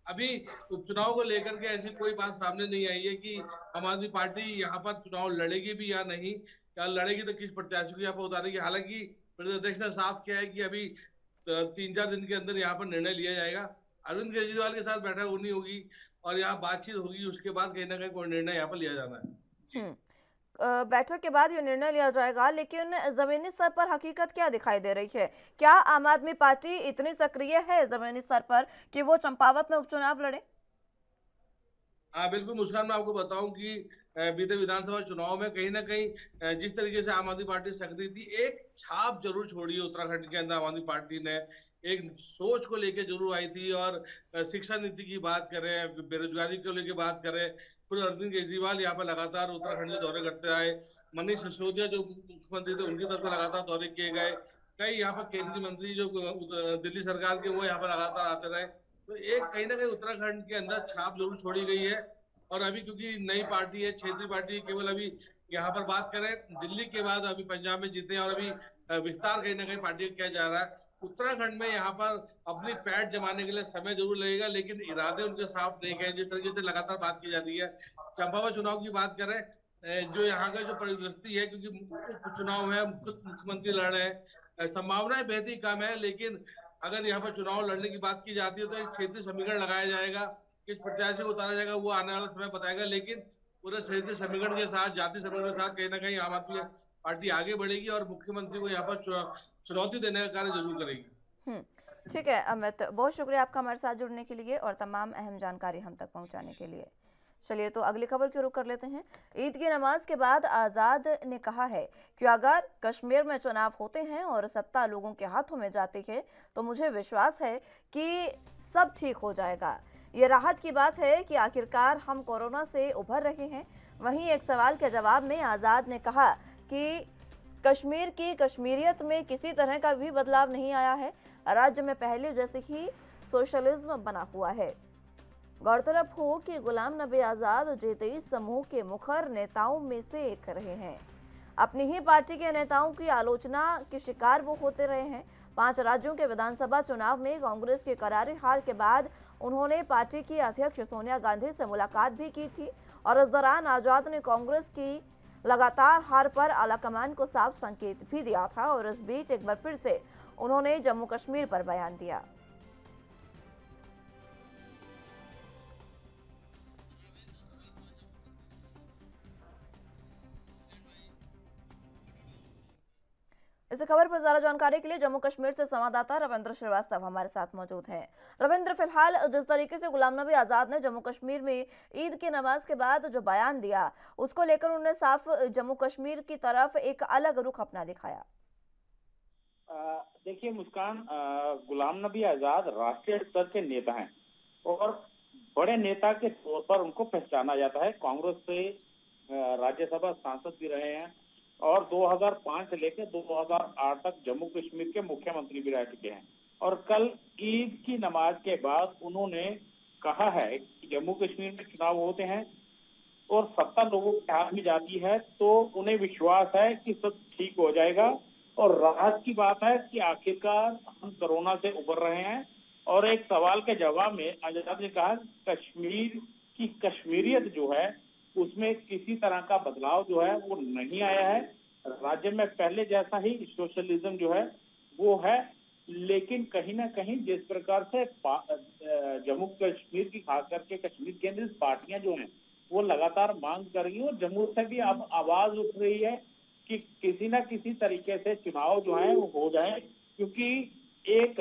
अभी उपचुनाव को लेकर के ऐसी कोई बात सामने नहीं आई है कि आम आदमी पार्टी यहाँ पर चुनाव लड़ेगी भी या नहीं, या लड़ेगी तो किस प्रत्याशी को यहाँ पर उतारेगी। हालांकि प्रदेश अध्यक्ष ने साफ किया है कि अभी 3-4 दिन के अंदर यहाँ पर निर्णय लिया जाएगा। अरविंद केजरीवाल के साथ बैठक होनी होगी और यहाँ बातचीत होगी, उसके बाद कहीं ना कहीं कोई निर्णय यहाँ पर लिया जाना है। बैठक के बाद ये निर्णय लिया जाएगा, लेकिन जमीनी स्तर पर हकीकत क्या दिखाई दे रही है? क्या आम आदमी पार्टी इतनी सक्रिय है जमीनी स्तर पर कि वो चंपावत में उपचुनाव लड़े? हाँ बिल्कुल मुस्कान, मैं आपको बताऊं कि बीते विधानसभा चुनाव में कहीं ना कहीं जिस तरीके से आम आदमी पार्टी सक्रिय थी, एक छाप जरूर छोड़ी है उत्तराखंड के अंदर। आम आदमी पार्टी ने एक सोच को लेकर जरूर आई थी, और शिक्षा नीति की बात करें, बेरोजगारी को लेकर बात करें, फिर अरविंद केजरीवाल यहाँ पर लगातार उत्तराखंड के दौरे करते आए। मनीष सिसोदिया जो मुख्यमंत्री थे, उनकी तरफ से लगातार दौरे किए गए। कई यहाँ पर केंद्रीय मंत्री जो दिल्ली सरकार के, वो यहाँ पर लगातार आते रहे। तो एक कहीं ना कहीं उत्तराखंड के अंदर छाप जरूर छोड़ी गई है। और अभी क्योंकि नई पार्टी है, क्षेत्रीय पार्टी, केवल अभी यहाँ पर बात करें दिल्ली के बाद अभी पंजाब में जीते हैं और अभी विस्तार कहीं ना कहीं पार्टी का किया जा रहा है। उत्तराखंड में यहाँ पर अपनी पैठ जमाने के लिए समय जरूर लगेगा, लेकिन इरादे उनके साफ नहीं गए, जिस तरीके से लगातार बात की जा रही है। चंपावत चुनाव की बात करें, जो यहाँ का जो परिदृष्टि है, क्योंकि उपचुनाव है, खुद मुख्यमंत्री लड़ रहे हैं, संभावनाएं बेहद ही कम है। लेकिन अगर यहाँ पर चुनाव लड़ने की बात की जाती है तो एक क्षेत्रीय समीकरण लगाया जाएगा, किस प्रत्याशी को उतारा जाएगा वो आने वाला समय बताएगा। लेकिन पूरे क्षेत्रीय समीकरण के साथ, जाति समीकरण के साथ कहीं ना कहीं आम आदमी पार्टी आगे बढ़ेगी और मुख्यमंत्री को यहाँ पर चुनौती देने का कार्य जरूर करेगी। ठीक है अमित, बहुत शुक्रिया आपका हमारे साथ जुड़ने के लिए और तमाम अहम जानकारी हम तक पहुंचाने के लिए। चलिए तो अगली खबर की रुख कर लेते हैं। ईद की नमाज के बाद आज़ाद ने कहा है कि अगर कश्मीर में चुनाव होते हैं और सत्ता लोगों के हाथों में जाती है तो मुझे विश्वास है कि सब ठीक हो जाएगा। ये राहत की बात है कि आखिरकार हम कोरोना से उभर रहे हैं। वहीं एक सवाल के जवाब में आज़ाद ने कहा कि कश्मीर की कश्मीरियत में किसी तरह का भी बदलाव नहीं आया है। राज्य में पहले जैसे ही सोशलिज्म बना हुआ है। गौरतलब हो कि गुलाम नबी आज़ाद J23 समूह के मुखर नेताओं में से एक रहे हैं। अपनी ही पार्टी के नेताओं की आलोचना के शिकार वो होते रहे हैं। 5 राज्यों के विधानसभा चुनाव में कांग्रेस की करारी हार के बाद उन्होंने पार्टी की अध्यक्ष सोनिया गांधी से मुलाकात भी की थी और इस दौरान आज़ाद ने कांग्रेस की लगातार हार पर आलाकमान को साफ संकेत भी दिया था और इस बीच एक बार फिर से उन्होंने जम्मू कश्मीर पर बयान दिया। इस खबर पर ज्यादा जानकारी के लिए जम्मू कश्मीर से संवाददाता रविंद्र श्रीवास्तव हमारे साथ मौजूद हैं। रविंद्र, फिलहाल जिस तरीके से गुलाम नबी आज़ाद ने जम्मू कश्मीर में ईद की नमाज के बाद जो बयान दिया उसको लेकर उन्होंने साफ जम्मू कश्मीर की तरफ एक अलग रुख अपना दिखाया। देखिए मुस्कान, गुलाम नबी आज़ाद राष्ट्रीय स्तर के नेता हैं और बड़े नेता के तौर पर उनको पहचाना जाता है। कांग्रेस से राज्यसभा सांसद भी रहे हैं और 2005 से लेकर 2008 तक जम्मू कश्मीर के मुख्यमंत्री भी रह चुके हैं। और कल ईद की नमाज के बाद उन्होंने कहा है कि जम्मू कश्मीर में चुनाव होते हैं और सत्ता लोगों के हाथ में जाती है तो उन्हें विश्वास है कि सब ठीक हो जाएगा। और राहत की बात है कि आखिरकार हम कोरोना से उबर रहे हैं। और एक सवाल के जवाब में आज़ाद ने कहा कश्मीर की कश्मीरियत जो है उसमें किसी तरह का बदलाव जो है वो नहीं आया है। राज्य में पहले जैसा ही सोशलिज्म जो है वो है, लेकिन कहीं ना कहीं जिस प्रकार से जम्मू कश्मीर की खास करके कश्मीर केंद्रित पार्टियां जो हैं वो लगातार मांग कर रही है और जम्मू से भी अब आवाज उठ रही है कि किसी ना किसी तरीके से चुनाव जो है वो हो जाए, क्योंकि एक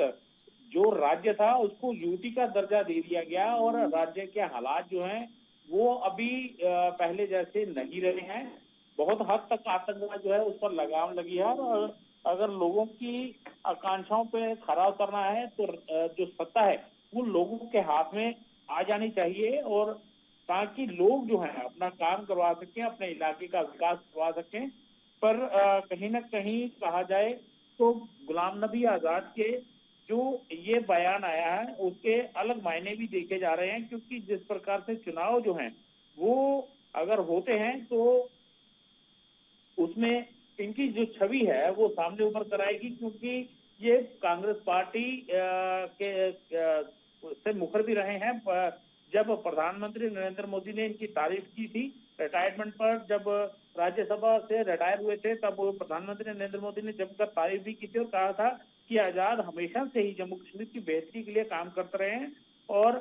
जो राज्य था उसको यूटी का दर्जा दे दिया गया और राज्य के हालात जो हैं वो अभी पहले जैसे नहीं रहे हैं। बहुत हद तक आतंकवाद जो है उस पर लगाम लगी है और अगर लोगों की आकांक्षाओं पे खरा उतरना है तो जो सत्ता है वो लोगों के हाथ में आ जानी चाहिए और ताकि लोग जो है अपना काम करवा सकें, अपने इलाके का विकास करवा सकें। पर कहीं ना कहीं कहा जाए तो गुलाम नबी आज़ाद के जो ये बयान आया है उसके अलग मायने भी देखे जा रहे हैं, क्योंकि जिस प्रकार से चुनाव जो हैं वो अगर होते हैं तो उसमें इनकी जो छवि है वो सामने उभर कर आएगी, क्योंकि ये कांग्रेस पार्टी से मुखर भी रहे हैं। जब प्रधानमंत्री नरेंद्र मोदी ने इनकी तारीफ की थी रिटायरमेंट पर, जब राज्यसभा से रिटायर हुए थे तब प्रधानमंत्री नरेंद्र मोदी ने जमकर तारीफ भी की थी और कहा था कि आज़ाद हमेशा से ही जम्मू कश्मीर की बेहतरी के लिए काम करते रहे हैं और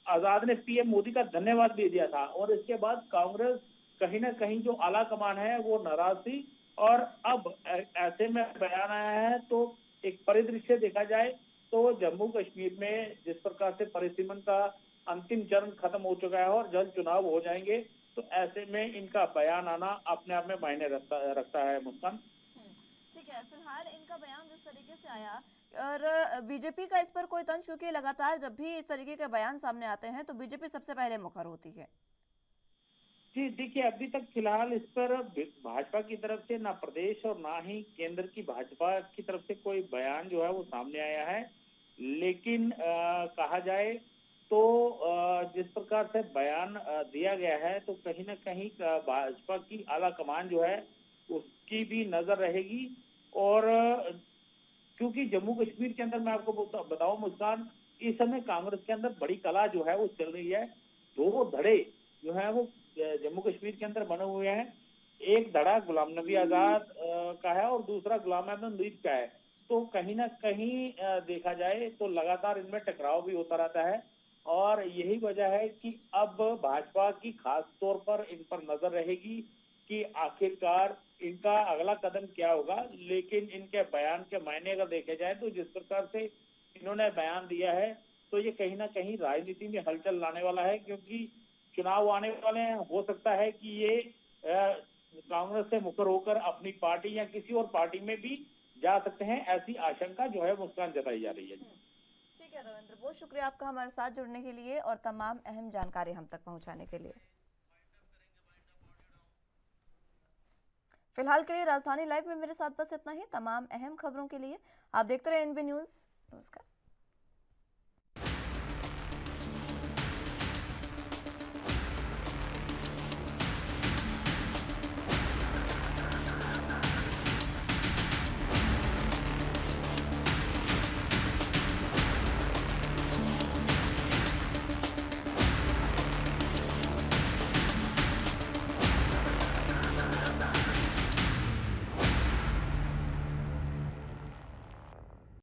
आज़ाद ने पीएम मोदी का धन्यवाद भी दिया था। और इसके बाद कांग्रेस कहीं ना कहीं जो आला कमान है वो नाराज थी और अब ऐसे में बयान आया है तो एक परिदृश्य देखा जाए तो जम्मू कश्मीर में जिस प्रकार से परिसीमन का अंतिम चरण खत्म हो चुका है और जल्द चुनाव हो जाएंगे, तो ऐसे में इनका बयान आना अपने आप में मायने रखता है। मुस्कान, ठीक है, फिलहाल इनका बयान जिस तरीके से आया और बीजेपी का इस पर कोई तंज, क्योंकि लगातार जब भी इस तरीके के बयान सामने आते हैं तो बीजेपी सबसे पहले मुखर होती है। जी देखिए, अभी तक फिलहाल इस पर भाजपा की तरफ से ना प्रदेश और ना ही केंद्र की भाजपा की तरफ से कोई बयान जो है वो सामने आया है। लेकिन कहा जाए तो जिस प्रकार से बयान दिया गया है तो कहीं ना कहीं भाजपा की आला कमान जो है उसकी भी नजर रहेगी। और क्योंकि जम्मू कश्मीर के अंदर मैं आपको बताऊं मुस्कान, इस समय कांग्रेस के अंदर बड़ी कला जो है वो चल रही है। 2 धड़े जो है वो जम्मू कश्मीर के अंदर बने हुए हैं। एक धड़ा गुलाम नबी आज़ाद का है और दूसरा गुलाम अहमद मीर का है। तो कहीं ना कहीं देखा जाए तो लगातार इनमें टकराव भी होता रहता है और यही वजह है कि अब भाजपा की खास तौर पर इन पर नजर रहेगी कि आखिरकार इनका अगला कदम क्या होगा। लेकिन इनके बयान के मायने अगर देखे जाए तो जिस प्रकार से इन्होंने बयान दिया है तो ये कहीं ना कहीं राजनीति में हलचल लाने वाला है, क्योंकि चुनाव आने वाले हैं, हो सकता है कि ये कांग्रेस से मुकर होकर अपनी पार्टी या किसी और पार्टी में भी जा सकते हैं, ऐसी आशंका जो है मुस्कान जताई जा रही है। ठीक है रविंद्र, बहुत शुक्रिया आपका हमारे साथ जुड़ने के लिए और तमाम अहम जानकारी हम तक पहुंचाने के लिए। फिलहाल के लिए राजधानी लाइव में मेरे साथ बस इतना ही। तमाम अहम खबरों के लिए आप देखते रहे एनबी न्यूज। नमस्कार।